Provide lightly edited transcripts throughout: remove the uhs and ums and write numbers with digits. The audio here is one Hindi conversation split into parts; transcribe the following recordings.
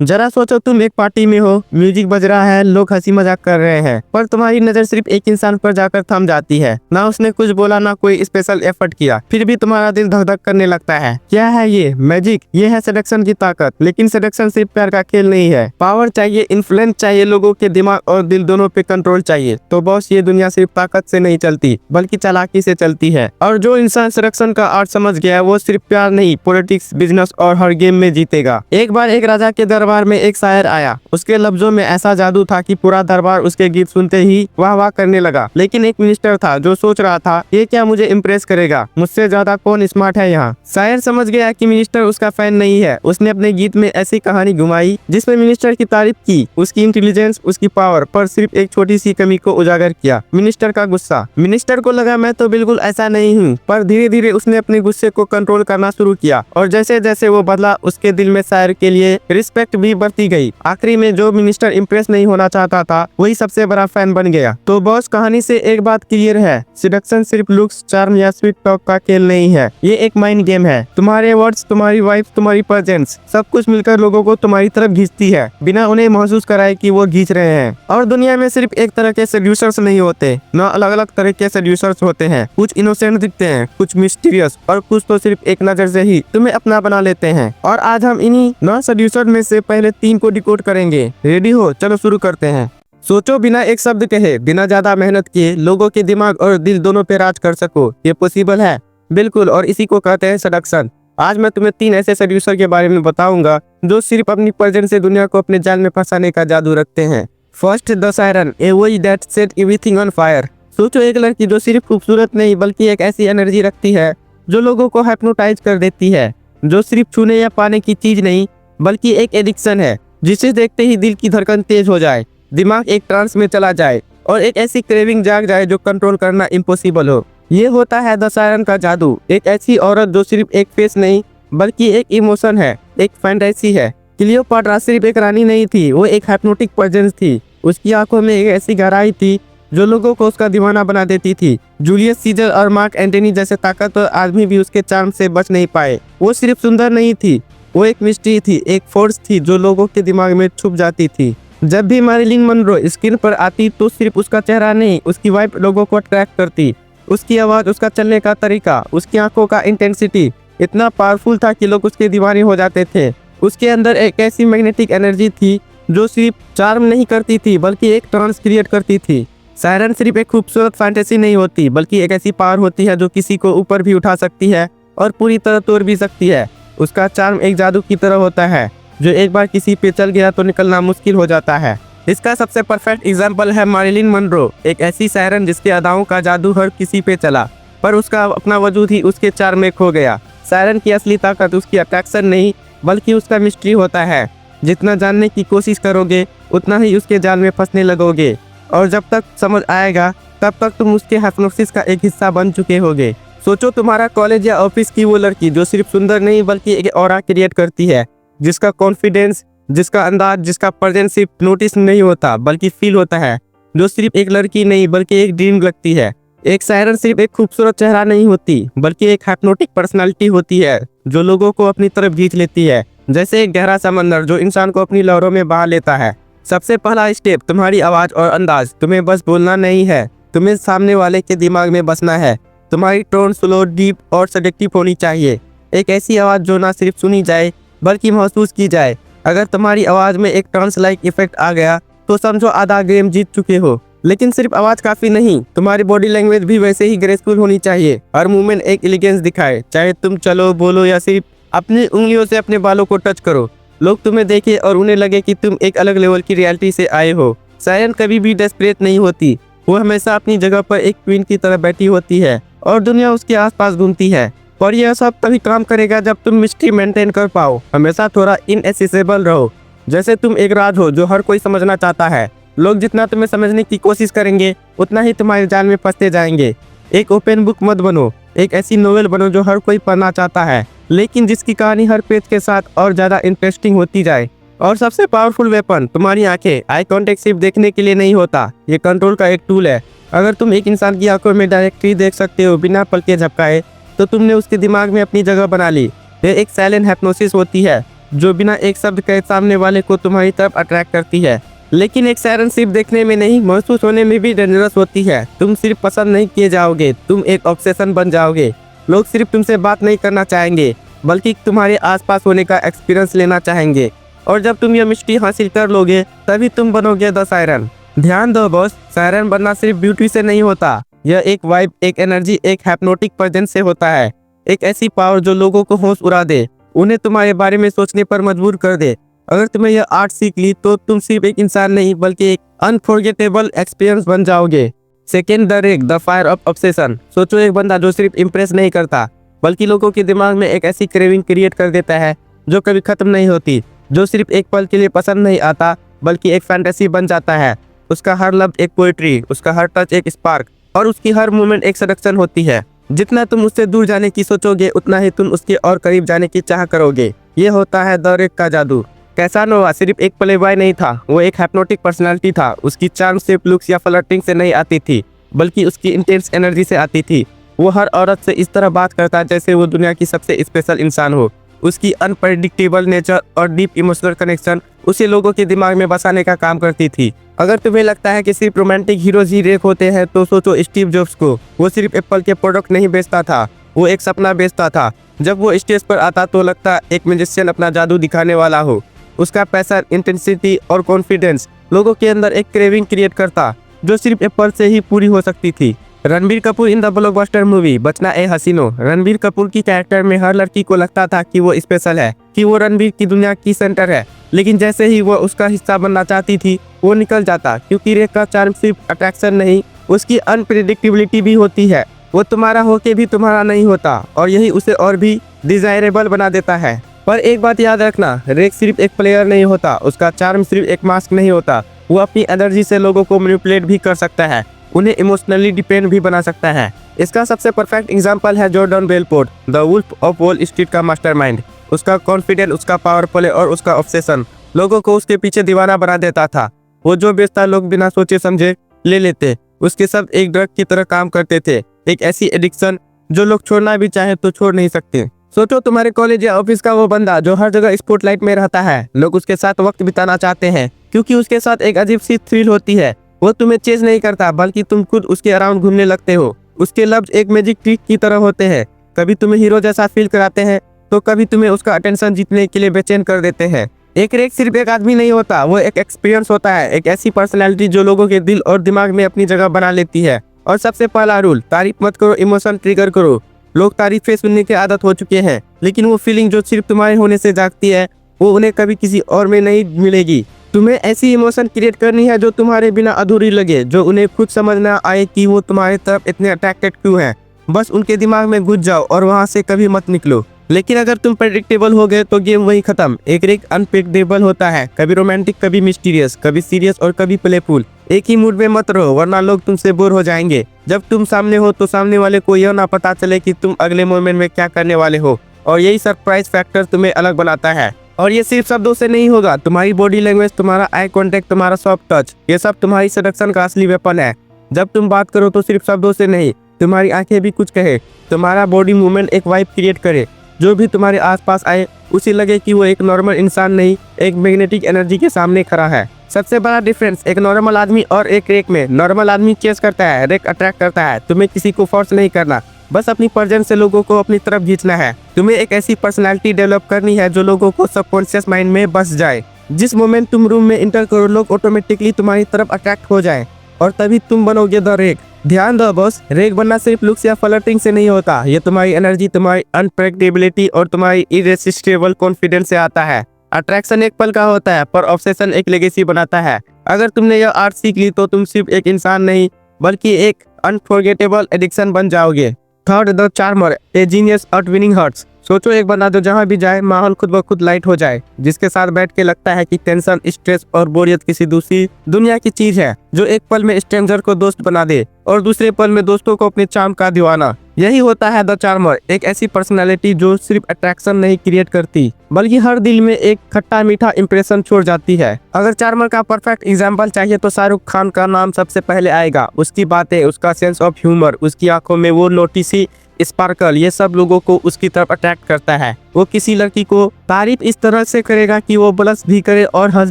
जरा सोचो, तुम एक पार्टी में हो, म्यूजिक बज रहा है, लोग हंसी मजाक कर रहे हैं, पर तुम्हारी नजर सिर्फ एक इंसान पर जाकर थम जाती है। ना उसने कुछ बोला, ना कोई स्पेशल एफर्ट किया, फिर भी तुम्हारा दिल धक धक करने लगता है। क्या है ये? मैजिक। ये है सेडक्शन की ताकत। लेकिन सेडक्शन सिर्फ प्यार का खेल नहीं है। पावर चाहिए, इन्फ्लुएंस चाहिए, लोगों के दिमाग और दिल दोनों पे कंट्रोल चाहिए। तो बॉस, ये दुनिया सिर्फ ताकत से नहीं चलती, बल्कि चालाकी से चलती है। और जो इंसान सेडक्शन का आर्ट समझ गया है, वो सिर्फ प्यार नहीं, पॉलिटिक्स, बिजनेस और हर गेम में जीतेगा। एक बार एक राजा के दरबार में एक शायर आया। उसके लफ्जों में ऐसा जादू था कि पूरा दरबार उसके गीत सुनते ही वाह वाह करने लगा। लेकिन एक मिनिस्टर था जो सोच रहा था, ये क्या मुझे इम्प्रेस करेगा? मुझसे ज्यादा कौन स्मार्ट है यहाँ? शायर समझ गया कि मिनिस्टर उसका फैन नहीं है। उसने अपने गीत में ऐसी कहानी घुमाई जिसमें मिनिस्टर की तारीफ की, उसकी इंटेलिजेंस, उसकी पावर, पर सिर्फ एक छोटी सी कमी को उजागर किया, मिनिस्टर का गुस्सा। मिनिस्टर को लगा मैं तो बिल्कुल ऐसा नहीं हूँ, पर धीरे धीरे उसने अपने गुस्से को कंट्रोल करना शुरू किया। और जैसे जैसे वो बदला, उसके दिल में शायर के लिए रिस्पेक्ट भी बढ़ती गई। आखिरी में जो मिनिस्टर इम्प्रेस नहीं होना चाहता था, वही सबसे बड़ा फैन बन गया। तो बॉस, कहानी से एक बात क्लियर है, सेडक्शन सिर्फ लुक्स, चार्म या स्वीट टॉक का खेल नहीं है। ये एक माइंड गेम है। तुम्हारे वर्ड्स, तुम्हारी वाइफ, तुम्हारी प्रेजेंस, सब कुछ मिलकर लोगों को तुम्हारी तरफ खींचती है, बिना उन्हें महसूस कराए कि वो खींच रहे हैं। और दुनिया में सिर्फ एक तरह के सेड्यूसर्स नहीं होते, न अलग अलग तरह के सेड्यूसर्स होते हैं। कुछ इनोसेंट दिखते हैं, कुछ मिस्टीरियस, और कुछ तो सिर्फ एक नजर से ही तुम्हें अपना बना लेते हैं। और आज हम इन्हीं नॉन सेड्यूसर में से पहले 3 को डिकोड करेंगे। रेडी हो? चलो शुरू करते हैं। सोचो, बिना एक शब्द कहे, बिना ज्यादा मेहनत किए, लोगों के दिमाग और दिल दोनों पे राज कर सको। ये पॉसिबल है? बिल्कुल, और इसी को कहते हैं सेडक्शन। आज मैं तुम्हें 3 ऐसे सेड्यूसर के बारे में बताऊंगा जो सिर्फ अपनी प्रेजेंस से दुनिया को अपने जाल में फंसाने का जादू रखते हैं। First, the siren, a voice that set everything on fire. सोचो, एक लड़की जो सिर्फ खूबसूरत नहीं, बल्कि एक ऐसी एनर्जी रखती है जो लोगों को हिप्नोटाइज कर देती है, जो सिर्फ छूने या पाने की चीज नहीं, बल्कि एक एडिक्शन है, जिसे देखते ही दिल की धड़कन तेज हो जाए, दिमाग एक ट्रांस में चला जाए और एक ऐसी क्रेविंग जाग जाए जो कंट्रोल करना इम्पॉसिबल हो। ये होता है द सायरन का जादू। एक ऐसी औरत जो सिर्फ एक फेस नहीं, बल्कि एक इमोशन है, एक फैंटेसी है। क्लियोपाट्रा सिर्फ एक रानी नहीं थी, वो एक हिप्नोटिक प्रेजेंस थी। उसकी आंखों में एक ऐसी गहराई थी जो लोगों को उसका दीवाना बना देती थी। जूलियस सीजर और मार्क एंटनी जैसे ताकतवर आदमी भी उसके चार्म से बच नहीं पाए। वो सिर्फ सुंदर नहीं थी, वो एक मिस्ट्री थी, एक फोर्स थी जो लोगों के दिमाग में छुप जाती थी। जब भी मैरिलिन मनरो स्क्रीन पर आती, तो सिर्फ उसका चेहरा नहीं, उसकी वाइब लोगों को अट्रैक्ट करती। उसकी आवाज, उसका चलने का तरीका, उसकी आंखों का इंटेंसिटी इतना पावरफुल था कि लोग उसके दीवाने हो जाते थे। उसके अंदर एक ऐसी मैग्नेटिक एनर्जी थी जो सिर्फ चार्म नहीं करती थी, बल्कि एक ट्रांस क्रिएट करती थी। सायरन सिर्फ एक खूबसूरत फैंटेसी नहीं होती, बल्कि एक ऐसी पावर होती है जो किसी को ऊपर भी उठा सकती है और पूरी तरह तोड़ भी सकती है। उसका चार्म एक जादू की तरह होता है, जो एक बार किसी पे चल गया तो निकलना मुश्किल हो जाता है। इसका सबसे परफेक्ट एग्जाम्पल है मैरिलिन मनरो, एक ऐसी सायरन जिसके अदाओं का जादू हर किसी पे चला, पर उसका अपना वजूद ही उसके चार्म में खो गया। सायरन की असली ताकत उसकी अट्रैक्शन नहीं, बल्कि उसका मिस्ट्री होता है। जितना जानने की कोशिश करोगे, उतना ही उसके जाल में फंसने लगोगे, और जब तक समझ आएगा, तब तक तुम उसके हिप्नोसिस का एक हिस्सा बन चुके होगे। सोचो, तुम्हारा कॉलेज या ऑफिस की वो लड़की जो सिर्फ सुंदर नहीं, बल्कि एक ऑरा क्रिएट करती है, जिसका कॉन्फिडेंस, जिसका अंदाज, जिसका प्रेजेंस सिर्फ नोटिस नहीं होता, बल्कि फील होता है, जो सिर्फ एक लड़की नहीं, बल्कि एक ड्रीम लगती है। एक सायरन सिर्फ एक खूबसूरत चेहरा नहीं होती, बल्कि एक हिप्नोटिक पर्सनालिटी होती है, जो लोगों को अपनी तरफ खींच लेती है, जैसे एक गहरा समंदर जो इंसान को अपनी लहरों में बहा लेता है। सबसे पहला स्टेप, तुम्हारी आवाज और अंदाज। तुम्हें बस बोलना नहीं है, तुम्हें सामने वाले के दिमाग में बसना है। तुम्हारी टोन स्लो, डीप और सडेक्टिव होनी चाहिए। एक ऐसी आवाज जो ना सिर्फ सुनी जाए, बल्कि महसूस की जाए। अगर तुम्हारी आवाज में एक ट्रांस लाइक इफेक्ट आ गया, तो समझो आधा गेम जीत चुके हो। लेकिन सिर्फ आवाज काफी नहीं, तुम्हारी बॉडी लैंग्वेज भी वैसे ही ग्रेसफुल होनी चाहिए। हर मूवमेंट एक एलिगेंस दिखाए, चाहे तुम चलो, बोलो या सिर्फ अपनी उंगलियों से अपने बालों को टच करो। लोग तुम्हें देखें और उन्हें लगे कि तुम एक अलग लेवल की रियलिटी से आए हो। सायरन कभी भी डेस्परेट नहीं होती, वो हमेशा अपनी जगह पर एक क्वीन की तरह बैठी होती है और दुनिया उसके आसपास घूमती है। और यह सब तभी काम करेगा जब तुम मिस्ट्री मेंटेन कर पाओ। हमेशा थोड़ा इनएक्सेसिबल रहो, जैसे तुम एक राज हो जो हर कोई समझना चाहता है। लोग जितना तुम्हें समझने की कोशिश करेंगे, उतना ही तुम्हारे जाल में फंसते जाएंगे। एक ओपन बुक मत बनो, एक ऐसी नोवेल बनो जो हर कोई पढ़ना चाहता है, लेकिन जिसकी कहानी हर पेज के साथ और ज़्यादा इंटरेस्टिंग होती जाए। और सबसे पावरफुल वेपन, तुम्हारी आंखें। आई कांटेक्ट सिर्फ देखने के लिए नहीं होता, ये कंट्रोल का एक टूल है। अगर तुम एक इंसान की आंखों में डायरेक्टली देख सकते हो बिना पलके झपकाए, तो तुमने उसके दिमाग में अपनी जगह बना ली। ये एक साइलेंट हिप्नोसिस होती है। जो बिना एक शब्द कहे सामने वाले को तुम्हारी तरफ अट्रैक्ट करती है। लेकिन एक सायरन सिर्फ देखने में नहीं, महसूस होने में भी डेंजरस होती है। तुम सिर्फ पसंद नहीं किए जाओगे, तुम एक ऑब्सेशन बन जाओगे। लोग सिर्फ तुमसे बात नहीं करना चाहेंगे, बल्कि तुम्हारे आसपास होने का एक्सपीरियंस लेना चाहेंगे। और जब तुम यह मिस्ट्री हासिल कर लोगे, तभी तुम बनोगे द सायरन। ध्यान दो बॉस, सायरन बनना सिर्फ ब्यूटी से नहीं होता। यह एक वाइब, एक एनर्जी, एक हैप्नोटिक प्रेजेंस से होता है। एक ऐसी पावर जो लोगों को होश उड़ा दे, उन्हें तुम्हारे बारे में सोचने पर मजबूर कर दे। अगर तुम्हें यह आर्ट सीख ली तो तुम सिर्फ एक इंसान नहीं, बल्कि एक अनफॉरगेटेबल एक्सपीरियंस बन जाओगे। सेकेंड, द रेग, द फायर ऑफ ऑब्सेशन। सोचो एक बंदा जो सिर्फ इम्प्रेस नहीं करता, बल्कि लोगों के दिमाग में एक ऐसी क्रेविंग क्रिएट कर देता है जो कभी खत्म नहीं होती। जो सिर्फ एक पल के लिए पसंद नहीं आता, बल्कि एक फैंटेसी बन जाता है। उसका हर लफ्ज एक पोएट्री, उसका हर टच एक स्पार्क, और उसकी हर मूवमेंट एक सडक्शन होती है। जितना तुम उससे दूर जाने की सोचोगे, उतना ही तुम उसके और करीब जाने की चाह करोगे। ये होता है द रेग का जादू। कैसानोवा सिर्फ एक प्लेबॉय नहीं था, वो एक हैप्नोटिक पर्सनालिटी था। उसकी चार्म सिर्फ लुक्स या फ्लर्टिंग से नहीं आती थी, बल्कि उसकी इंटेंस एनर्जी से आती थी। वो हर औरत से इस तरह बात करता जैसे वो दुनिया की सबसे स्पेशल इंसान हो। उसकी अनप्रेडिक्टेबल नेचर और डीप इमोशनल कनेक्शन उसे लोगों के दिमाग में बसाने का काम करती थी। अगर तुम्हें लगता है कि सिर्फ रोमांटिक हीरोज ही रेक होते हैं, तो सोचो स्टीव जॉब्स को। वो सिर्फ एप्पल के प्रोडक्ट नहीं बेचता था, वो एक सपना बेचता था। जब वो स्टेज पर आता तो लगता एक मैजिशियन अपना जादू दिखाने वाला हो। उसका पैशन, इंटेंसिटी और कॉन्फिडेंस लोगों के अंदर एक क्रेविंग क्रिएट करता, जो सिर्फ एप्पल से ही पूरी हो सकती थी। Ranbir Kapoor in the blockbuster movie बचना ए हसीनो। रणबीर कपूर की कैरेक्टर में हर लड़की को लगता था कि वो स्पेशल है, कि वो रणबीर की दुनिया की सेंटर है। लेकिन जैसे ही वो उसका हिस्सा बनना चाहती थी, वो निकल जाता, क्योंकि रेक का चार्म सिर्फ अट्रैक्शन नहीं, उसकी अनप्रेडिक्टेबिलिटी भी होती है। वो तुम्हारा होके भी तुम्हारा नहीं होता, और यही उसे और भी डिजायरेबल बना देता है। पर एक बात याद रखना, रेक सिर्फ एक प्लेयर नहीं होता, उसका चार्म सिर्फ एक मास्क नहीं होता। वो अपनी एनर्जी से लोगों को मैनिपुलेट भी कर सकता है, उन्हें इमोशनली डिपेंड भी बना सकता है। इसका सबसे परफेक्ट एग्जांपल है Jordan Belfort, the wolf of Wall Street का मास्टरमाइंड। उसका कॉन्फिडेंस, उसका पावर प्ले और उसका ऑब्सेशन लोगों को उसके पीछे दीवाना बना देता था। वो जो बेचता लोग बिना सोचे समझे ले लेते। उसके सब एक ड्रग की तरह काम करते थे, एक ऐसी एडिक्शन जो लोग छोड़ना भी चाहे तो छोड़ नहीं सकते। सोचो तुम्हारे कॉलेज या ऑफिस का वो बंदा जो हर जगह स्पॉटलाइट में रहता है। लोग उसके साथ वक्त बिताना चाहते हैं, क्योंकि उसके साथ एक अजीब सी थ्रिल होती है। वो तुम्हें चेज नहीं करता, बल्कि तुम खुद उसके अराउंड घूमने लगते हो। उसके लफ्ज एक मैजिक ट्रिक की तरह होते हैं, कभी तुम्हें हीरो जैसा फील कराते हैं, तो कभी तुम्हें उसका अटेंशन जीतने के लिए बेचैन कर देते हैं। एक रेक सिर्फ एक आदमी नहीं होता, वो एक एक्सपीरियंस होता है, एक ऐसी पर्सनैलिटी जो लोगों के दिल और दिमाग में अपनी जगह बना लेती है। और सबसे पहला रूल, तारीफ मत करो, इमोशन ट्रिगर करो। लोग तारीफें सुनने की आदत हो चुके हैं, लेकिन वो फीलिंग जो सिर्फ तुम्हारे होने से जागती है, वो उन्हें कभी किसी और में नहीं मिलेगी। तुम्हें ऐसी इमोशन क्रिएट करनी है जो तुम्हारे बिना अधूरी लगे, जो उन्हें खुद समझ ना आए कि वो तुम्हारी तरफ इतने अट्रैक्टेड क्यों हैं। बस उनके दिमाग में घुस जाओ और वहां से कभी मत निकलो। लेकिन अगर तुम प्रेडिक्टेबल हो गए तो गेम वही खत्म। एक रेक अनप्रेडिक्टेबल होता है, कभी रोमांटिक, कभी मिस्टीरियस, कभी सीरियस और कभी प्लेफुल। एक ही मूड में मत रहो, वरना लोग तुमसे बोर हो जाएंगे। जब तुम सामने हो तो सामने वाले को यह ना पता चले कि तुम अगले मोमेंट में क्या करने वाले हो, और यही सरप्राइज फैक्टर तुम्हें अलग बनाता है। और ये सिर्फ शब्दों से नहीं होगा, तुम्हारी बॉडी लैंग्वेज, तुम्हारा आई कांटेक्ट, तुम्हारा सॉफ्ट टच, ये सब तुम्हारी सेडक्शन का असली वेपन है। जब तुम बात करो तो सिर्फ शब्दों से नहीं, तुम्हारी आंखें भी कुछ कहे, तुम्हारा बॉडी मूवमेंट एक वाइब क्रिएट करे। जो भी तुम्हारे आसपास आए उसे लगे कि वो एक नॉर्मल इंसान नहीं, एक मैग्नेटिक एनर्जी के सामने खड़ा है। सबसे बड़ा डिफरेंस एक नॉर्मल आदमी और एक रेक में, नॉर्मल आदमी चेस करता है, रेक अट्रैक्ट करता है। तुम्हें किसी को फोर्स नहीं करना, बस अपनी प्रेजेंस से लोगों को अपनी तरफ खींचना है। तुम्हें एक ऐसी पर्सनालिटी डेवलप करनी है जो लोगों को सबकॉन्शियस माइंड में बस जाए। जिस मोमेंट तुम रूम में इंटर करो, लोग ऑटोमेटिकली तुम्हारी तरफ अट्रैक्ट हो जाएं, और तभी तुम बनोगे द रेक। ध्यान दो बॉस, रेक बनना सिर्फ लुक्स या फ्लर्टिंग से नहीं होता। ये तुम्हारी एनर्जी, तुम्हारी अनप्रेडिक्टेबिलिटी और तुम्हारी इरेसिस्टिबल कॉन्फिडेंस से आता है। अट्रैक्शन एक पल का होता है, पर ऑब्सेशन एक लेगेसी बनाता है। अगर तुमने यह आर्ट सीख ली तो तुम सिर्फ एक इंसान नहीं, बल्कि एक अनफॉरगेटेबल एडिक्शन बन जाओगे। Third, the charmer, A genius eight winning hearts. सोचो एक बंदा जो जहां भी जाए माहौल खुद ब खुद लाइट हो जाए, जिसके साथ बैठ के लगता है कि टेंशन, स्ट्रेस और बोरियत किसी दूसरी दुनिया की चीज है, जो एक पल में स्ट्रेंजर को दोस्त बना दे और दूसरे पल में दोस्तों को अपने चार्म का दीवाना। यही होता है द चार्मर, एक ऐसी पर्सनालिटी जो सिर्फ अट्रैक्शन नहीं क्रिएट करती, बल्कि हर दिल में एक खट्टा मीठा इंप्रेशन छोड़ जाती है। अगर चार्मर का परफेक्ट एग्जांपल चाहिए तो शाहरुख खान का नाम सबसे पहले आएगा। उसकी बातें, उसका सेंस ऑफ ह्यूमर, उसकी आंखों में वो नोटिसी स्पार्कल, ये सब लोगों को उसकी तरफ अट्रैक्ट करता है। वो किसी लड़की को तारीफ इस तरह से करेगा कि वो ब्लश भी करे और हंस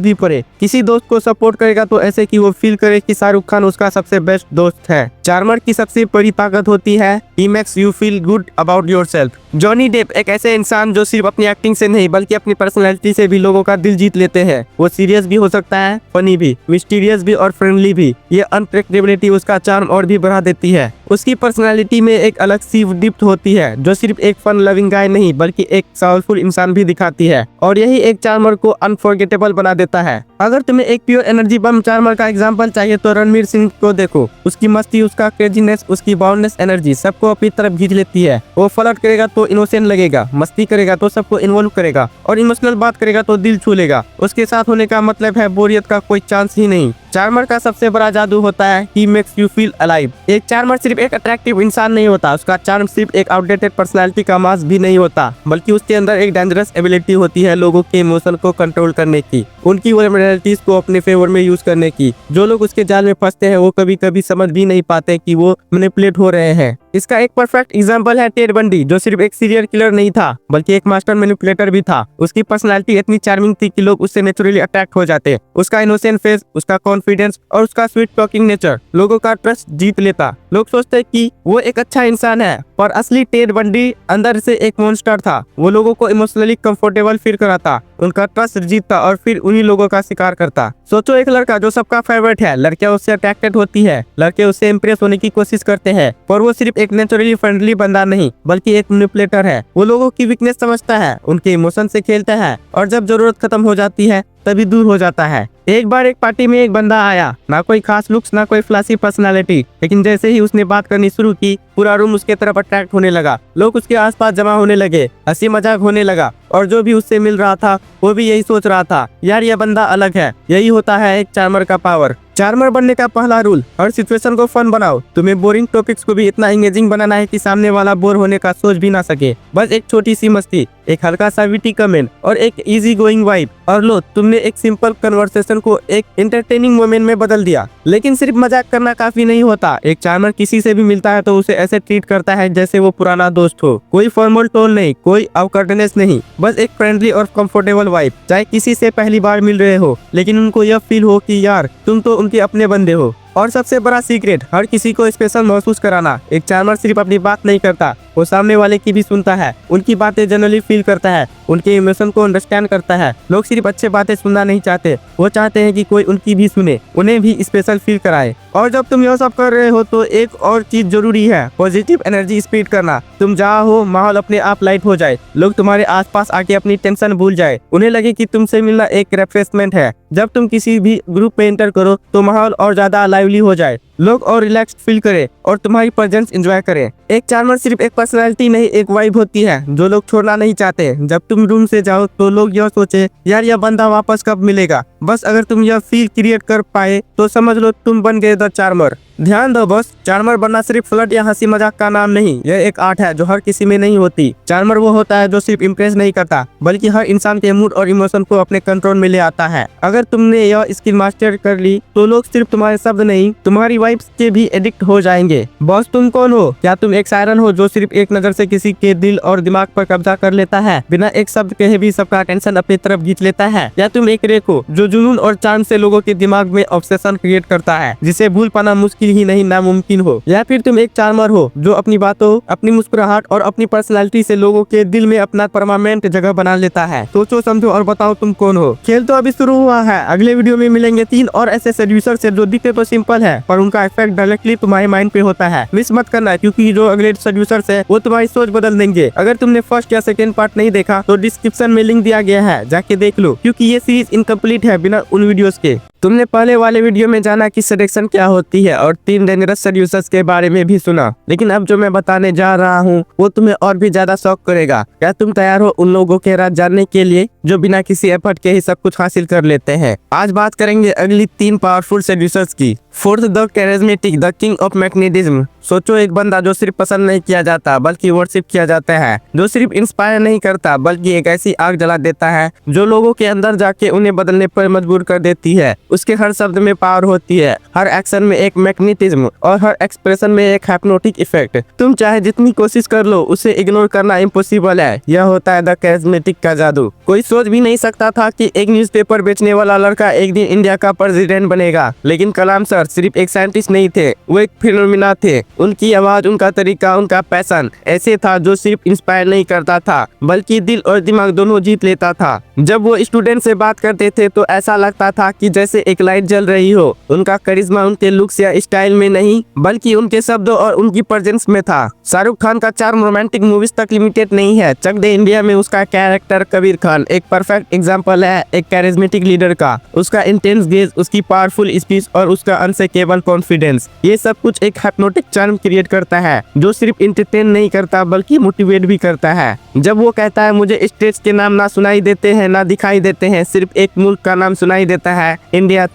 भी पड़े। किसी दोस्त को सपोर्ट करेगा तो ऐसे कि वो फील करे कि शाहरुख खान उसका सबसे बेस्ट दोस्त है। चार्मर की सबसे बड़ी ताकत होती है ही makes you feel good about yourself. Johnny Depp एक ऐसे इंसान जो सिर्फ अपनी एक्टिंग से नहीं बल्कि अपनी पर्सनैलिटी से भी लोगों का दिल जीत लेते हैं। वो सीरियस भी हो सकता है, फनी भी, मिस्टीरियस भी और फ्रेंडली भी। ये अनप्रेडिक्टेबिलिटी उसका चार्म और भी बढ़ा देती है। उसकी पर्सनैलिटी में एक अलग सी डिप्थ होती है जो सिर्फ एक फन लविंग गाय नहीं बल्कि एक साउलफुल इंसान भी दिखाती है, और यही एक चार्मर को अनफॉरगेटेबल बना देता है। अगर तुम्हें एक प्योर एनर्जी बम चार्मर का एग्जांपल चाहिए तो रणवीर सिंह को देखो। उसकी मस्ती, उसका क्रेजीनेस, उसकी बाउंडलेस एनर्जी सबको अपनी तरफ खींच लेती है। वो फ्लर्ट करेगा तो इनोसेंट लगेगा, मस्ती करेगा तो सबको इन्वॉल्व करेगा, और इमोशनल बात करेगा तो दिल छू लेगा। उसके साथ होने का मतलब है बोरियत का कोई चांस ही नहीं। चार्मर का सबसे बड़ा जादू होता है ही मेक्स यू फील अलाइव। एक चार्मर सिर्फ एक अट्रैक्टिव इंसान नहीं होता, उसका चार्म सिर्फ एक आउटडेटेड पर्सनालिटी का मास्क भी नहीं होता, बल्कि उसके अंदर एक डेंजरस एबिलिटी होती है लोगों के इमोशन को कंट्रोल करने की, उनकी वल्नरेबिलिटीज को अपने फेवर में यूज करने की। जो लोग उसके जाल में फंसते हैं वो कभी कभी समझ भी नहीं पाते कि वो मैनिपुलेट हो रहे हैं। इसका एक परफेक्ट एग्जांपल है टेड बंडी, जो सिर्फ एक सीरियल किलर नहीं था बल्कि एक मास्टर मैनिपुलेटर भी था। उसकी पर्सनालिटी इतनी चार्मिंग थी कि लोग उससे नेचुरली अट्रैक्ट हो जाते। उसका इनोसेंट फेस, उसका कॉन्फिडेंस और उसका स्वीट टॉकिंग नेचर लोगों का ट्रस्ट जीत लेता। लोग सोचते कि वो एक अच्छा इंसान है, पर असली टेड बंडी अंदर से एक मॉन्स्टर था। वो लोगों को इमोशनली कंफर्टेबल फील कराता, उनका ट्रस्ट जीतता और फिर उन्हीं लोगों का शिकार करता। सोचो, एक लड़का जो सबका फेवरेट है, लड़कियां उससे अट्रैक्टेड होती है, लड़के उससे इम्प्रेस होने की कोशिश करते हैं, पर वो सिर्फ एक नेचुरली फ्रेंडली बंदा नहीं बल्कि एक मैनिपुलेटर है। वो लोगों की वीकनेस समझता है, उनके इमोशन से खेलता है, और जब जरूरत खत्म हो जाती है तभी दूर हो जाता है। एक बार एक पार्टी में एक बंदा आया, ना कोई खास लुक्स, ना कोई फ्लैशी पर्सनालिटी, लेकिन जैसे ही उसने बात करनी शुरू की पूरा रूम उसके तरफ अट्रैक्ट होने लगा। लोग उसके आसपास जमा होने लगे, हंसी मजाक होने लगा, और जो भी उससे मिल रहा था वो भी यही सोच रहा था, यार ये बंदा अलग है। यही होता है एक चार्मर का पावर। चार्मर बनने का पहला रूल, हर सिचुएशन को फन बनाओ। तुम्हें बोरिंग टॉपिक्स को भी इतना एंगेजिंग बनाना है कि सामने वाला बोर होने का सोच भी ना सके। बस एक छोटी सी मस्ती, एक हल्का सा विटी कमेंट और एक इजी गोइंग वाइब, और लो तुमने एक सिंपल कन्वर्सेशन को एक एंटरटेनिंग मोमेंट में बदल दिया। लेकिन सिर्फ मजाक करना काफी नहीं होता। एक चार्मर किसी से भी मिलता है तो उसे ऐसे ट्रीट करता है जैसे वो पुराना दोस्त हो। कोई फॉर्मल टोन नहीं, कोई अवकर्डनेस नहीं, बस एक फ्रेंडली और कंफर्टेबल वाइब। चाहे किसी से पहली बार मिल रहे हो, लेकिन उनको यह फील हो कि यार तुम तो उनके अपने बंदे हो। और सबसे बड़ा सीक्रेट, हर किसी को स्पेशल महसूस कराना। एक चार्मर सिर्फ अपनी बात नहीं करता, वो सामने वाले की भी सुनता है, उनकी बातें जनरली फील करता है, उनके इमोशन को अंडरस्टैंड करता है। लोग सिर्फ अच्छे बातें सुनना नहीं चाहते, वो चाहते हैं कि कोई उनकी भी सुने, उन्हें भी स्पेशल फील कराए। और जब तुम यह सब कर रहे हो तो एक और चीज जरूरी है, पॉजिटिव एनर्जी स्प्रेड करना। तुम जहाँ हो माहौल अपने आप लाइट हो जाए, लोग तुम्हारे आसपास आके अपनी टेंशन भूल जाए, उन्हें लगे कि तुमसे मिलना एक रिफ्रेशमेंट है। जब तुम किसी भी ग्रुप में एंटर करो तो माहौल और ज्यादा लाइवली हो जाए, लोग और रिलैक्स फील करें और तुम्हारी प्रेजेंस एंजॉय करें। एक चार्मर सिर्फ एक पर्सनालिटी नहीं, एक वाइब होती है जो लोग छोड़ना नहीं चाहते। जब तुम रूम से जाओ तो लोग यह सोचे, यार यह बंदा वापस कब मिलेगा। बस अगर तुम यह फील क्रिएट कर पाए तो समझ लो तुम बन गए द चार्मर। ध्यान दो बस, चार्मर बनना सिर्फ फ्लर्ट या हंसी मजाक का नाम नहीं, यह एक आर्ट है जो हर किसी में नहीं होती। चार्मर वो होता है जो सिर्फ इम्प्रेस नहीं करता बल्कि हर इंसान के मूड और इमोशन को अपने कंट्रोल में ले आता है। अगर तुमने यह स्किल मास्टर कर ली तो लोग सिर्फ तुम्हारे शब्द नहीं, तुम्हारी वाइब्स के भी एडिक्ट हो जाएंगे। बॉस तुम कौन हो? क्या तुम एक सायरन हो जो सिर्फ एक नजर से किसी के दिल और दिमाग पर कब्जा कर लेता है, बिना एक शब्द कहे भी सबका अटेंशन अपनी तरफ खींच लेता है? या तुम एक रेक हो जो जुनून और चार्म से लोगों के दिमाग में ऑब्सेशन क्रिएट करता है जिसे भूल पाना मुश्किल ही नहीं नामुमकिन हो? या फिर तुम एक चार्मर हो जो अपनी बातों, अपनी मुस्कुराहट और अपनी पर्सनालिटी से लोगों के दिल में अपना परमानेंट जगह बना लेता है? सोचो, समझो और बताओ तुम कौन हो। खेल तो अभी शुरू हुआ है। अगले वीडियो में मिलेंगे 3 और ऐसे सेड्यूसर से जो दिखते तो सिंपल है पर उनका इफेक्ट डायरेक्टली तुम्हारे माइंड पे होता है। मिस मत करना, क्योंकि जो अगले सेड्यूसर है वो तुम्हारी सोच बदल देंगे। अगर तुमने फर्स्ट या सेकंड पार्ट नहीं देखा तो डिस्क्रिप्शन में लिंक दिया गया है, जाके देख लो, क्योंकि ये सीरीज इनकम्प्लीट है बिना उन वीडियोस के। तुमने पहले वाले वीडियो में जाना कि सेडक्शन क्या होती है और 3 डेंजरस सेड्यूसर्स के बारे में भी सुना, लेकिन अब जो मैं बताने जा रहा हूँ वो तुम्हें और भी ज्यादा शॉक करेगा। क्या तुम तैयार हो उन लोगों के राज जानने के लिए जो बिना किसी एफर्ट के ही सब कुछ हासिल कर लेते हैं? आज बात करेंगे अगली 3 पावरफुल सेड्यूसर्स की। Fourth, the charismatic, the king of magnetism. सोचो एक बंदा जो सिर्फ पसंद नहीं किया जाता बल्कि वर्शिप किया जाता है, जो सिर्फ इंस्पायर नहीं करता बल्कि एक ऐसी आग जला देता है जो लोगों के अंदर जाके उन्हें बदलने पर मजबूर कर देती है। उसके हर शब्द में पावर होती है, हर एक्शन में एक मैग्नेटिज्म और हर एक्सप्रेशन में एक हाइप्नोटिक इफेक्ट। तुम चाहे जितनी कोशिश कर लो उसे इग्नोर करना इम्पॉसिबल है। यह होता है द कैरिज्मेटिक का जादू। कोई सोच भी नहीं सकता था कि एक न्यूज़पेपर बेचने वाला लड़का एक दिन इंडिया का प्रेसिडेंट बनेगा, लेकिन कलाम सर सिर्फ एक साइंटिस्ट नहीं थे, वो एक फिनोमिना थे। उनकी आवाज, उनका तरीका, उनका पैशन ऐसे था जो सिर्फ इंस्पायर नहीं करता था बल्कि दिल और दिमाग दोनों जीत लेता था। जब वो स्टूडेंट से बात करते थे तो ऐसा लगता था कि जैसे एक लाइट जल रही हो। उनका करिश्मा उनके लुक्स या स्टाइल में नहीं बल्कि उनके शब्दों और उनकी प्रेजेंस में था। शाहरुख खान का चार्म रोमांटिक मूवीज तक लिमिटेड नहीं है। चक दे इंडिया में उसका कैरेक्टर कबीर खान एक परफेक्ट एग्जांपल है एक कैरिज्मेटिक लीडर का। उसका इंटेंस गेज, उसकी पावरफुल स्पीच और उसका अनशेकेबल कॉन्फिडेंस, ये सब कुछ एक हाइप्नोटिक चार्म क्रिएट करता है जो सिर्फ एंटरटेन नहीं करता बल्कि मोटिवेट भी करता है। जब वो कहता है मुझे स्टेज के नाम ना सुनाई देते हैं ना दिखाई देते हैं, सिर्फ एक मुल्क का नाम सुनाई देता है, इंडिया।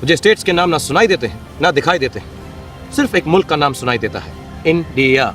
मुझे स्टेट्स के नाम ना सुनाई देते हैं ना दिखाई देते हैं, सिर्फ एक मुल्क का नाम सुनाई देता है, इंडिया।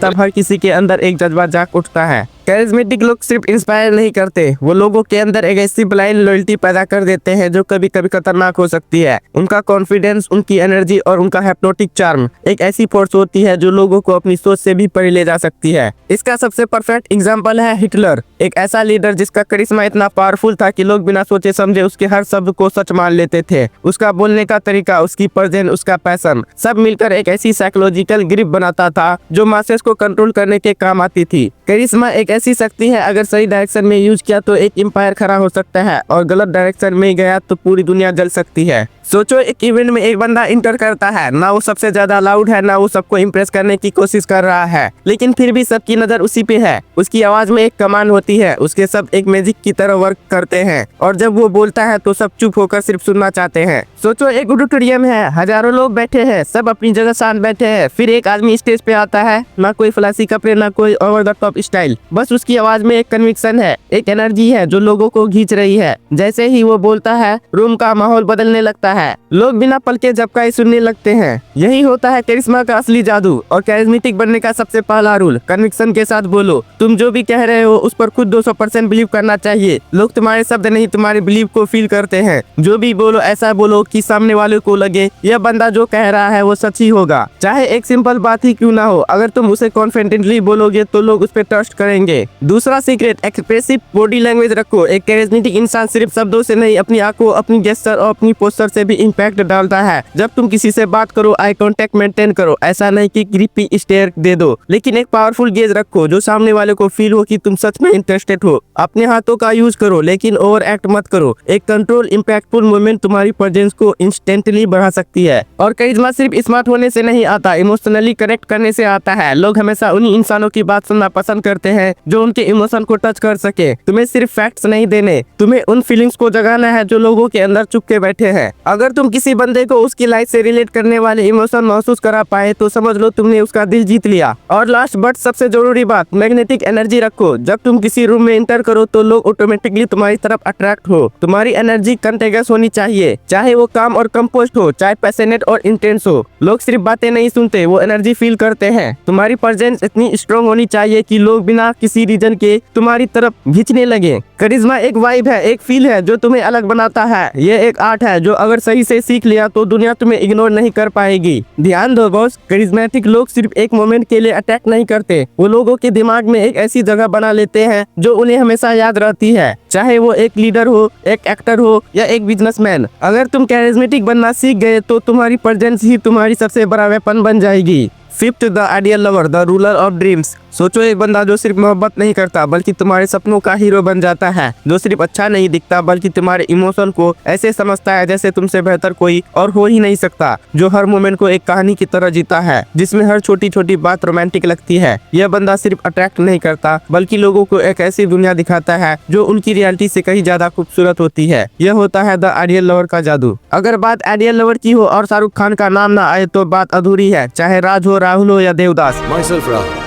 तब हर किसी के अंदर एक जज्बा जाग उठता है। कैरिज्मेटिक लोग सिर्फ इंस्पायर नहीं करते, वो लोगों के अंदर एक ऐसी ब्लाइंड लॉयल्टी पैदा कर देते हैं जो कभी कभी खतरनाक हो सकती है। उनका कॉन्फिडेंस, उनकी एनर्जी और उनका हिप्नोटिक चार्म एक ऐसी फोर्स होती है जो लोगों को अपनी सोच से भी परे ले जा सकती है। इसका सबसे परफेक्ट एग्जांपल है हिटलर, एक ऐसा लीडर जिसका करिश्मा इतना पावरफुल था कि लोग बिना सोचे समझे उसके हर शब्द को सच मान लेते थे। उसका बोलने का तरीका, उसकी प्रेजेंस, उसका पैशन सब मिलकर एक ऐसी साइकोलॉजिकल ग्रिप बनाता था जो मासेस को कंट्रोल करने के काम आती थी। करिश्मा एक ऐसी शक्ति है, अगर सही डायरेक्शन में यूज किया तो एक एम्पायर खड़ा हो सकता है और गलत डायरेक्शन में गया तो पूरी दुनिया जल सकती है। सोचो एक इवेंट में एक बंदा इंटर करता है, ना वो सबसे ज्यादा लाउड है ना वो सबको इम्प्रेस करने की कोशिश कर रहा है, लेकिन फिर भी सबकी नजर उसी पे है। उसकी आवाज में एक कमांड होती है, उसके सब एक मैजिक की तरह वर्क करते हैं और जब वो बोलता है तो सब चुप होकर सिर्फ सुनना चाहते हैं। सोचो एक ऑडिटोरियम है, हजारों लोग बैठे हैं, सब अपनी जगह शांत बैठे हैं, फिर एक आदमी स्टेज पे आता है, ना कोई फ्लैशी कपड़े ना कोई ओवर द टॉप स्टाइल, बस उसकी आवाज में एक कन्विक्शन है, एक एनर्जी है जो लोगों को खींच रही है। जैसे ही वो बोलता है रूम का माहौल बदलने लगता है, लोग बिना पल के झपकाए सुनने लगते हैं। यही होता है करिश्मा का असली जादू और कैरिज्मेटिक बनने का सबसे पहला रूल, कन्विक्शन के साथ बोलो। तुम जो भी कह रहे हो उस पर खुद 200% बिलीव करना चाहिए। लोग तुम्हारे शब्द नहीं तुम्हारे बिलीव को फील करते हैं। जो भी बोलो ऐसा बोलो कि सामने वाले को लगे यह बंदा जो कह रहा है वो सच ही होगा, चाहे एक सिंपल बात ही क्यों ना हो। अगर तुम उसे कॉन्फिडेंटली बोलोगे तो लोग उस पर ट्रस्ट करेंगे। दूसरा सीक्रेट, एक्सप्रेसिव बॉडी लैंग्वेज रखो। एक कैरिज्मेटिक इंसान सिर्फ शब्दों से नहीं, अपनी आंखों, अपनी जेस्चर और अपनी पोस्चर से भी इम्पैक्ट डालता है। जब तुम किसी से बात करो आई कांटेक्ट मेंटेन करो, ऐसा नहीं कि क्रीपी स्टेयर दे दो, लेकिन एक पावरफुल गेज रखो जो सामने वाले को फील हो कि तुम सच में इंटरेस्टेड हो। अपने हाथों का यूज करो लेकिन ओवर एक्ट मत करो। एक कंट्रोल इम्पैक्टफुल मूवमेंट तुम्हारी प्रेजेंस को इंस्टेंटली बढ़ा सकती है। और करिश्मा सिर्फ स्मार्ट होने से नहीं आता, इमोशनली कनेक्ट करने से आता है। लोग हमेशा उन्हीं इंसानों की बात सुनना पसंद करते हैं जो उनके इमोशन को टच कर सके। तुम्हें सिर्फ फैक्ट्स नहीं देने, तुम्हें उन फीलिंग्स को जगाना है जो लोगों के अंदर चुप के बैठे हैं। अगर तुम किसी बंदे को उसकी लाइफ से रिलेट करने वाले इमोशन महसूस करा पाए तो समझ लो तुमने उसका दिल जीत लिया। और लास्ट बट सबसे जरूरी बात, मैग्नेटिक एनर्जी रखो। जब तुम किसी रूम में एंटर करो तो लोग ऑटोमेटिकली तुम्हारी तरफ अट्रैक्ट हो। तुम्हारी एनर्जी कंटेगियस होनी चाहिए, चाहे वो काम और कंपोस्ट हो, चाहे पैशनेट और इंटेंस हो। लोग सिर्फ बातें नहीं सुनते, वो एनर्जी फील करते हैं। तुम्हारी प्रेजेंस इतनी स्ट्रॉन्ग होनी चाहिए कि लोग बिना किसी रीजन के तुम्हारी तरफ खींचने लगे। करिश्मा एक वाइब है, एक फील है जो तुम्हें अलग बनाता है। ये एक आर्ट है जो अगर सही से सीख लिया तो दुनिया तुम्हें इग्नोर नहीं कर पाएगी। ध्यान दो बॉस, करिश्मेटिक लोग सिर्फ एक मोमेंट के लिए अटैक नहीं करते, वो लोगों के दिमाग में एक ऐसी जगह बना लेते हैं जो उन्हें हमेशा याद रहती है, चाहे वो एक लीडर हो, एक एक्टर हो या एक बिजनेसमैन। अगर तुम कैरिज्मेटिक बनना सीख गए तो तुम्हारी प्रेजेंस ही तुम्हारी सबसे बड़ा वेपन बन जाएगी। Fifth, the ideal lover, the ruler of dreams. सोचो एक बंदा जो सिर्फ मोहब्बत नहीं करता बल्कि तुम्हारे सपनों का हीरो बन जाता है, जो सिर्फ अच्छा नहीं दिखता बल्कि तुम्हारे इमोशन को ऐसे समझता है जैसे तुमसे बेहतर कोई और हो ही नहीं सकता, जो हर मोमेंट को एक कहानी की तरह जीता है जिसमें हर छोटी छोटी बात रोमांटिक लगती है। यह बंदा सिर्फ अट्रैक्ट नहीं करता बल्कि लोगों को एक ऐसी दुनिया दिखाता है जो उनकी रियलिटी से कहीं ज्यादा खूबसूरत होती है। यह होता है द आइडियल लवर का जादू। अगर बात आइडियल लवर की हो और शाहरुख खान का नाम ना आए तो बात अधूरी है, चाहे राज हो, राहुल हो या देवदास। Myself, Rahul.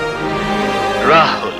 Rahul.